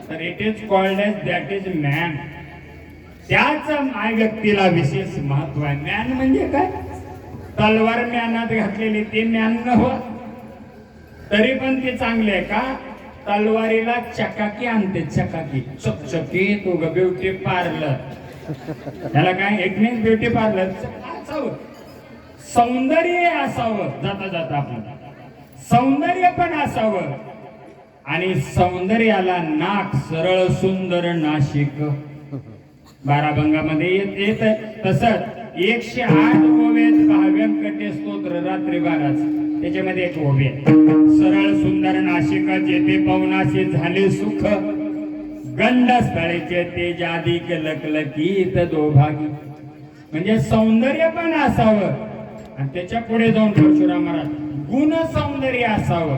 तर it is called as that is man त्याच माय व्यक्तीला विशेष महत्व आहे मॅन म्हणजे काय तलवार म्यानात घातलेली ती मॅन नव्ह तरी पण ते चांगले आहे का तलवारीला चकाकी आणते चकाकी चकचकी तू ग ब्युटी पार्लर त्याला काय एक मिनिट ब्युटी पार्लर असावं सौंदर्य असावं जाता जाता आपण सौंदर्य पण असावं आणि सौंदर्याला नाक सरळ सुंदर नाशिक बाराभंगामध्ये येत तसंच 108 ओव्यात भाव्यंकटे स्तोत्र रात्री 12 त्याच्यामध्ये एक ओवी आहे सरळ सुंदर नाशिका जेथे पवनाशी झाले सुख गंड स्थळेचे तेज अधिक लकलकीत दोभागी म्हणजे सौंदर्य पण असावं आणि त्याच्या पुढे जाऊन परशुराम महाराज गुण सौंदर्य असावं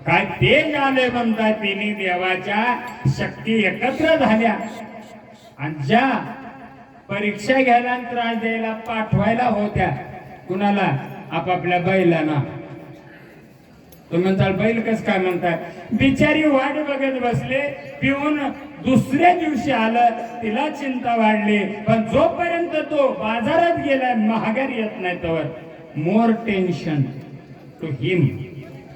काय तेज आले म्हणतात तिन्ही देवाच्या शक्ती एकत्र झाल्या आणि ज्या परीक्षा घ्यायला त्रास द्यायला पाठवायला होत्या कुणाला आपापल्या बैलांना तुम्ही म्हणताल बैल कस काय म्हणताय बिचारी वाट बघत बसले पिऊन दुसऱ्या दिवशी आलं तिला चिंता वाढली पण जोपर्यंत तो बाजारात गेलाय महागारी येत नाही तोवर मोर टेन्शन टू हिम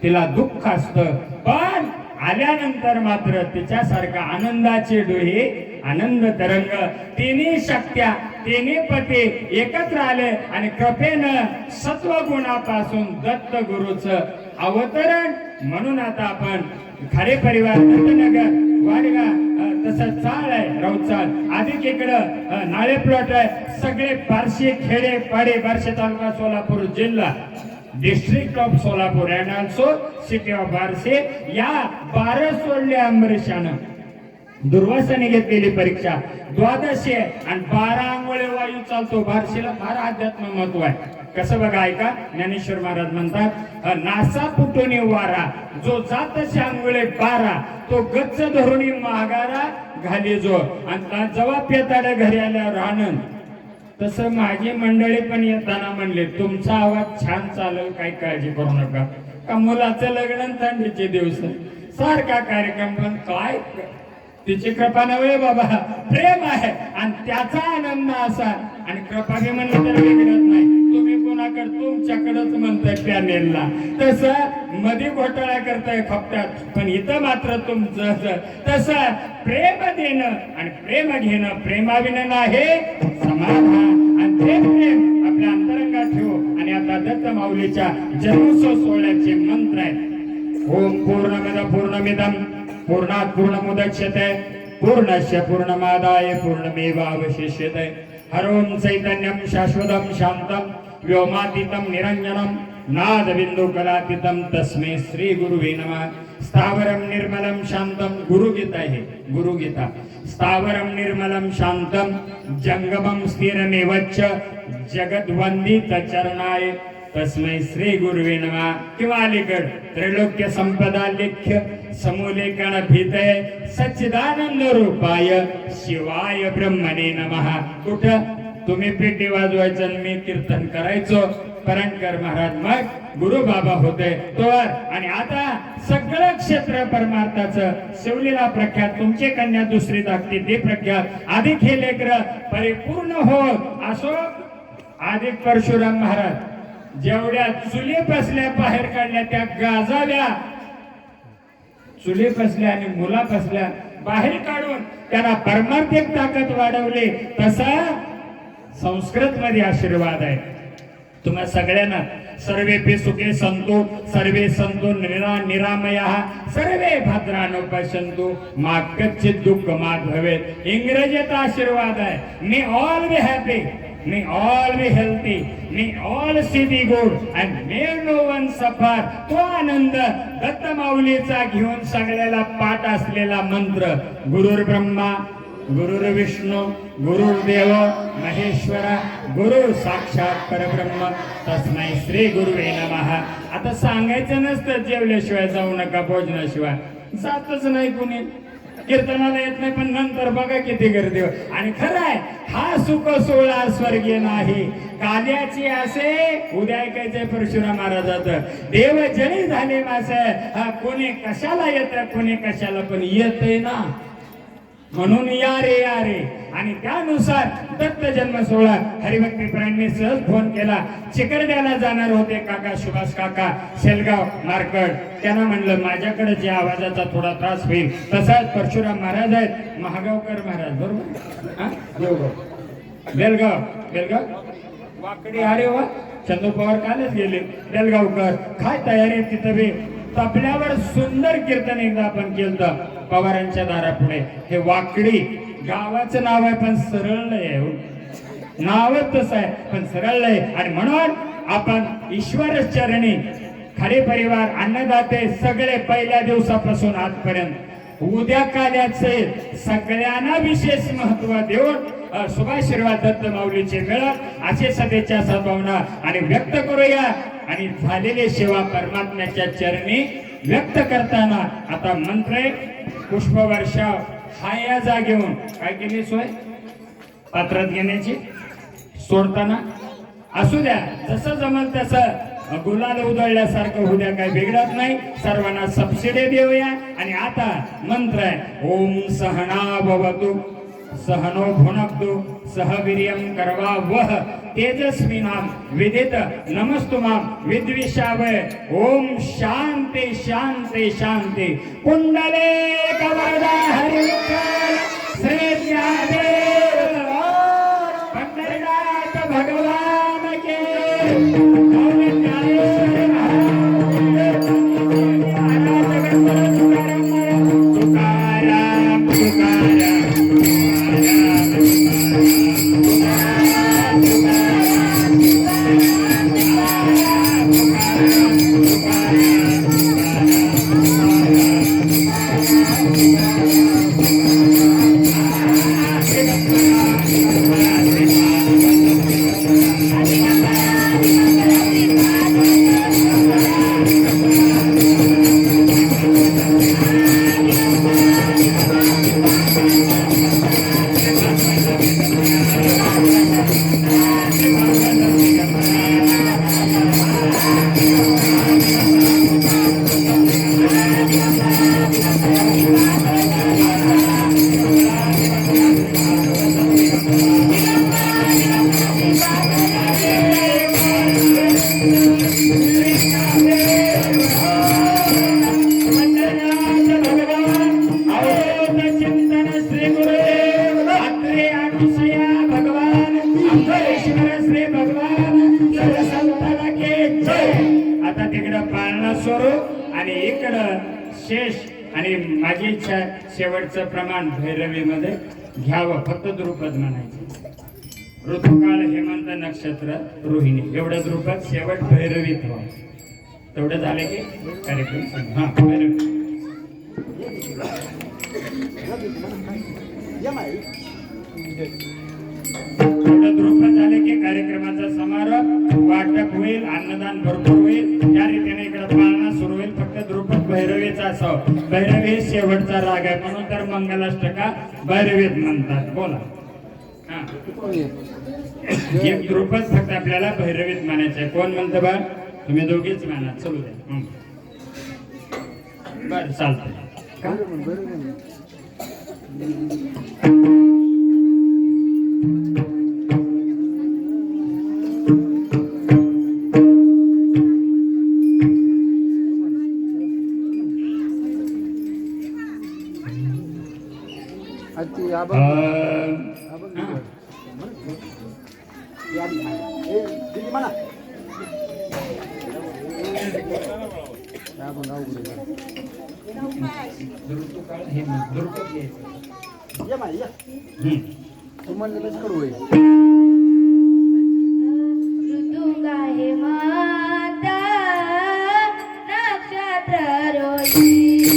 तिला दुःख असतं पण आल्यानंतर मात्र तिच्यासारखा आनंदाचे डोळे आनंद तरंग तिन्ही शक्त्या तिन्ही पती एकत्र आले आणि कृपेनं सत्वगुणापासून दत्त गुरुचं अवतरण. म्हणून आता आपण खरे परिवार दत्तनगर वाडगा तसं चाळ आहे रवचाळ अधिक इकडं नाळे प्लॉट आहे. सगळे बार्शी खेडे पाडे बार्शी तालुका सोलापूर जिल्हा district of Solapur and also city of Barshi या 12 सोडल्या अंबरीशानं. दुर्वासाने घेतलेली परीक्षा 12 आणि 12 अंगोळे वायू चालतो. बार्शीला फार अध्यात्म महत्व आहे. कसं बघा ऐका, ज्ञानेश्वर महाराज म्हणतात नासा पुटोनी वारा जो जात अंगुळे 12 तो गच्च धरुणी माघारा घाली जो. आणि जेव्हा पेताडे घरी आल्यावर आनंद. तसं माझी मंडळी पण येताना म्हणले तुमचा आवाज छान चालेल, काही काळजी करू नका. का मुलाचं लग्न थंडीचे दिवस सारखा कार्यक्रम, पण काय तिची कृपा नव्हे बाबा, प्रेम आहे आणि त्याचा आनंद असा. आणि कृपा बी म्हणलं तर वेगळंच नाही. तुम्ही कोणाकडे तुमच्याकडेच म्हणताय पॅनेलला, तसं मध्ये घोटाळा करताय खपट्यात, पण इथं मात्र तुमचं तसं प्रेम देणं आणि प्रेम घेणं. प्रेमाविनं आहे समाधान आणि ते प्रेम आपल्या अंतरंगात ठेवू. आणि आता दत्त माऊलीच्या जन्मोत्सव सोहळ्याचे मंत्र आहेत. ओम पूर्णमद पूर्णमिदं पूर्णात पूर्णमुदच्यते पूर्णस्य पूर्णमादाय पूर्णमेवावशिष्यते. हरों चैतन्यं शाश्वतं शांतं व्योमातीतं निरंजनं नादबिंदु कलातीतं तस्मै श्री गुरुवे नमः. स्थावरं निर्मलं शांतं गुरुगीता आहे गुरुगीता. स्थावरं निर्मलं शांतं जंगमं स्थिरमेवच्च जगद्वंदित चरणाय तस्मै श्री गुरुवे नमः. किंवा अलीकड त्रैलोक्य संपदा लेख्य समूलेखन भीतय सच्चिदानंद रूपाय शिवाय ब्रह्मणे नमः. कुठं तुम्ही पेटी वाजवायचं मी कीर्तन करायचो. परणकर महाराज मग गुरु बाबा होते तोवर. आणि आता सगळं क्षेत्र परमार्थाचं शिवलीला प्रख्यात. तुमचे कन्या दुसरी धाकटी ते प्रख्यात. अधिक हे लेकर परिपूर्ण हो असो. अधिक परशुराम महाराज जेवढ्या चुली बसल्या बाहेर काढल्या त्या गाजाव्या. चुली बसल्या आणि मुला बसल्या बाहेर काढून त्यांना परमार्थिक ताकद वाढवली. तसा संस्कृत मध्ये आशीर्वाद आहे तुम्हा सगळ्यांना. सर्वेपि सुखे संतु सर्वे संतु निरामया सर्वे भद्रानो पश्यन्तु मा कच्चित् दुःख मा भवेत्. इंग्रजीत आशीर्वाद आहे. May all be happy, may all be healthy, may all see the good and may no one suffer. तो आनंद दत्त माऊलीचा घेऊन सगळ्याला पाठ असलेला मंत्र गुरुर् ब्रह्मा गुरुर् विष्णू गुरुर्देव महेश्वरा गुरु साक्षात परब्रह्म तस्मै श्री गुरुवे नमः. आता सांगायचं नसतं जेवल्याशिवाय जाऊ नका, भोजनाशिवाय जातच नाही कुणी. कीर्तनाला येत नाही, पण नंतर बघा किती गर्दी. आणि खरं आहे हा सुख सोहळा स्वर्गीय नाही. काल्याची असे उद्या ऐकायचंय परशुराम महाराजाचं. देव जळी झाले मासे. हा कोणी कशाला येत कोणी कशाला पण येतय ना, म्हणून या रे. आणि त्यानुसार दत्त जन्म सोहळा हरिभक्तीपरायणने सहज फोन केला. चिकरड्याला जाणार होते काका सुभाष काका शेलगाव मार्कड. त्यांना म्हणलं माझ्याकडे जे आवाजाचा थोडा त्रास होईल. तसाच परशुराम महाराज आहेत महागावकर महाराज बरोबर बेलगाव वाकडी. अरे वा, चंदू पवार कालच गेले. बेलगावकर काय तयारी तिथं बी तबल्यावर सुंदर कीर्तन एकदा आपण केलं पवारांच्या दारापुढे. हे वाकडी गावाचं नाव आहे पण सरळ आहे. नावच तसं आहे पण सरळ आहे. आणि म्हणून आपण ईश्वर चरणी खरे परिवार अन्नदाते सगळे पहिल्या दिवसापासून आजपर्यंत उद्या काल्याचे सगळ्यांना विशेष महत्व देऊन शुभाशीर्वाद दत्त माऊलीचे मिळत असे सदेच्या सद्भावना आणि व्यक्त करूया. आणि झालेली सेवा परमात्म्याच्या चरणी व्यक्त करताना आता मंत्र पुष्पवर्षा हा या जागेहून काय केली सोय पात्रात घेण्याची. सोडताना असू द्या जसं जमल तसं गुलाल उधळल्यासारखं होऊ द्या, काही बिघडत नाही. सर्वांना सबसिडी देऊया. आणि आता मंत्र आहे ओम सहना भवतु सहनो भुनक्तु सह वीर्यं करवावह तेजस्विनाम विदित नमस्तुमाम विद्विषावय. ओम शांती शांती शांती. कुंडले कवरदा हरिविठ्ठल श्री ज्ञानदेव शंकर श्री भगवान सरसंताला के जय. आता तिकडं पाळणा सोरू आणि इकडं शेष. आणि माझी इच्छा शेवटचं प्रमाण भैरवीमध्ये घ्यावं, फक्त द्रुपद म्हणायचं. ऋतुकाळ हेमंत नक्षत्र रोहिणी एवढं द्रुपद शेवट भैरवीत व्हावं. तेवढं झालं की कार्यक्रम संपला. हा भैरवी थोडं द्रुपद झाले की कार्यक्रमाचा समारोप, वाटप होईल, अन्नदान भरपूर होईल. त्या रीतीने इकडे पाळणा सुरू होईल. फक्त द्रुपद भैरवीचा असावं. भैरवी शेवटचा राग आहे म्हणून तर मंगलाष्टका भैरवीत म्हणतात. बोला. हा एक द्रुपद फक्त आपल्याला भैरवीत म्हणायचं. कोण म्हणतं बा? तुम्ही दोघीच म्हणा. चलू द्या. बर चालतंय. ऋतुगा हे माता नक्षत्र रोहिणी.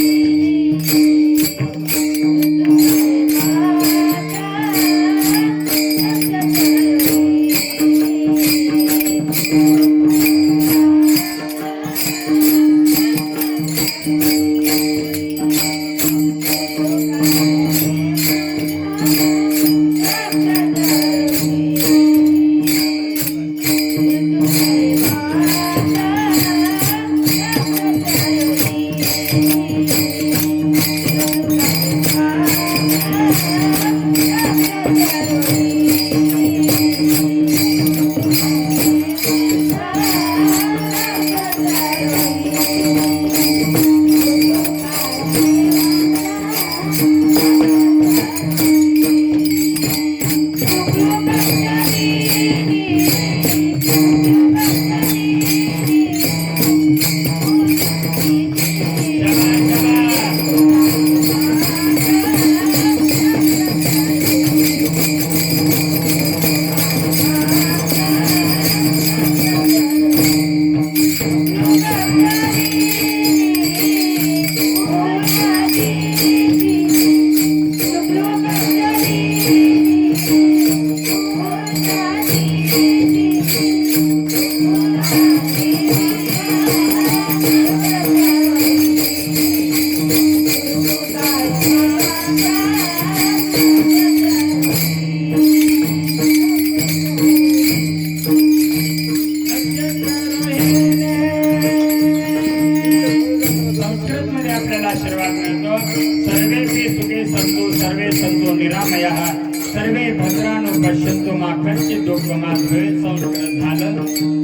सर्वे भद्रानु पश्यंतु मा कश्चित दुःखमा द्वैत संस्कृत झालं.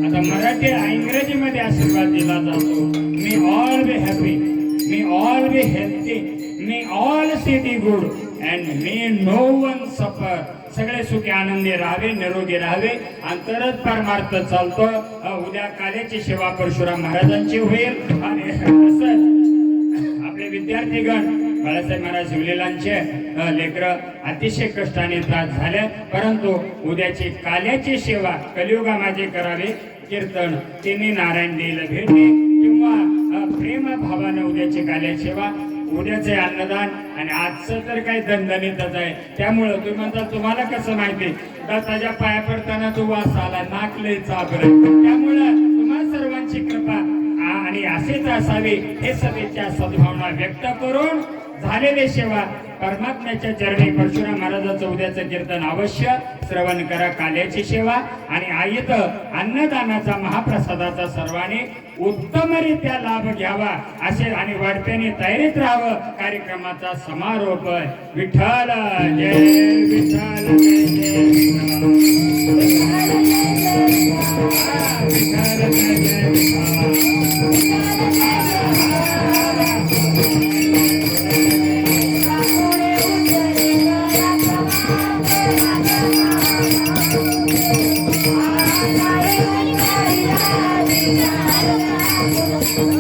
आता मराठी इंग्रजीमध्ये आशीर्वाद दिला जातो. May all be happy, may all be healthy, may all see the good and may no one suffer. सगळे सुखी आनंदी राहावे, निरोगी राहावे. अंतरच परमार्थ चालतो. उद्या काल्याची सेवा परशुराम महाराजांची होईल. आणि आपले विद्यार्थीगण बाळासाहेब महाराज शिवलीलांचे लेकरं अतिशय कष्टाने त्रास झाले, परंतु उद्याची काल्याची सेवा कलियुगामध्ये करावी. कीर्तन तिन्ही नारायण देईल भेटे किंवा प्रेम भावानं उद्याची काल्या सेवा, उद्याचे अन्नदान आणि आजचं तर काही दणदणीतच आहे. त्यामुळं तुम्ही म्हणता तुम्हाला कसं माहिती का त्याच्या पाया पडताना तो वास आला, नाकले चाबर. त्यामुळं तुम्हा सर्वांची कृपा आणि असेच असावे हे सभेच्या सद्भावना व्यक्त करून झालेले सेवा परमात्म्याच्या चरणी परशुराम महाराजांचं उद्याचं कीर्तन अवश्य श्रवण करा. काल्याची सेवा आणि आयत अन्नदानाचा महाप्रसादाचा सर्वांनी उत्तमरित्या लाभ घ्यावा असे आणि वाढत्याने तयारीत राहावं. कार्यक्रमाचा समारोप. विठ्ठल जय विठ्ठल जय जय विठ्ठल जय विठ्ठल. Thank you.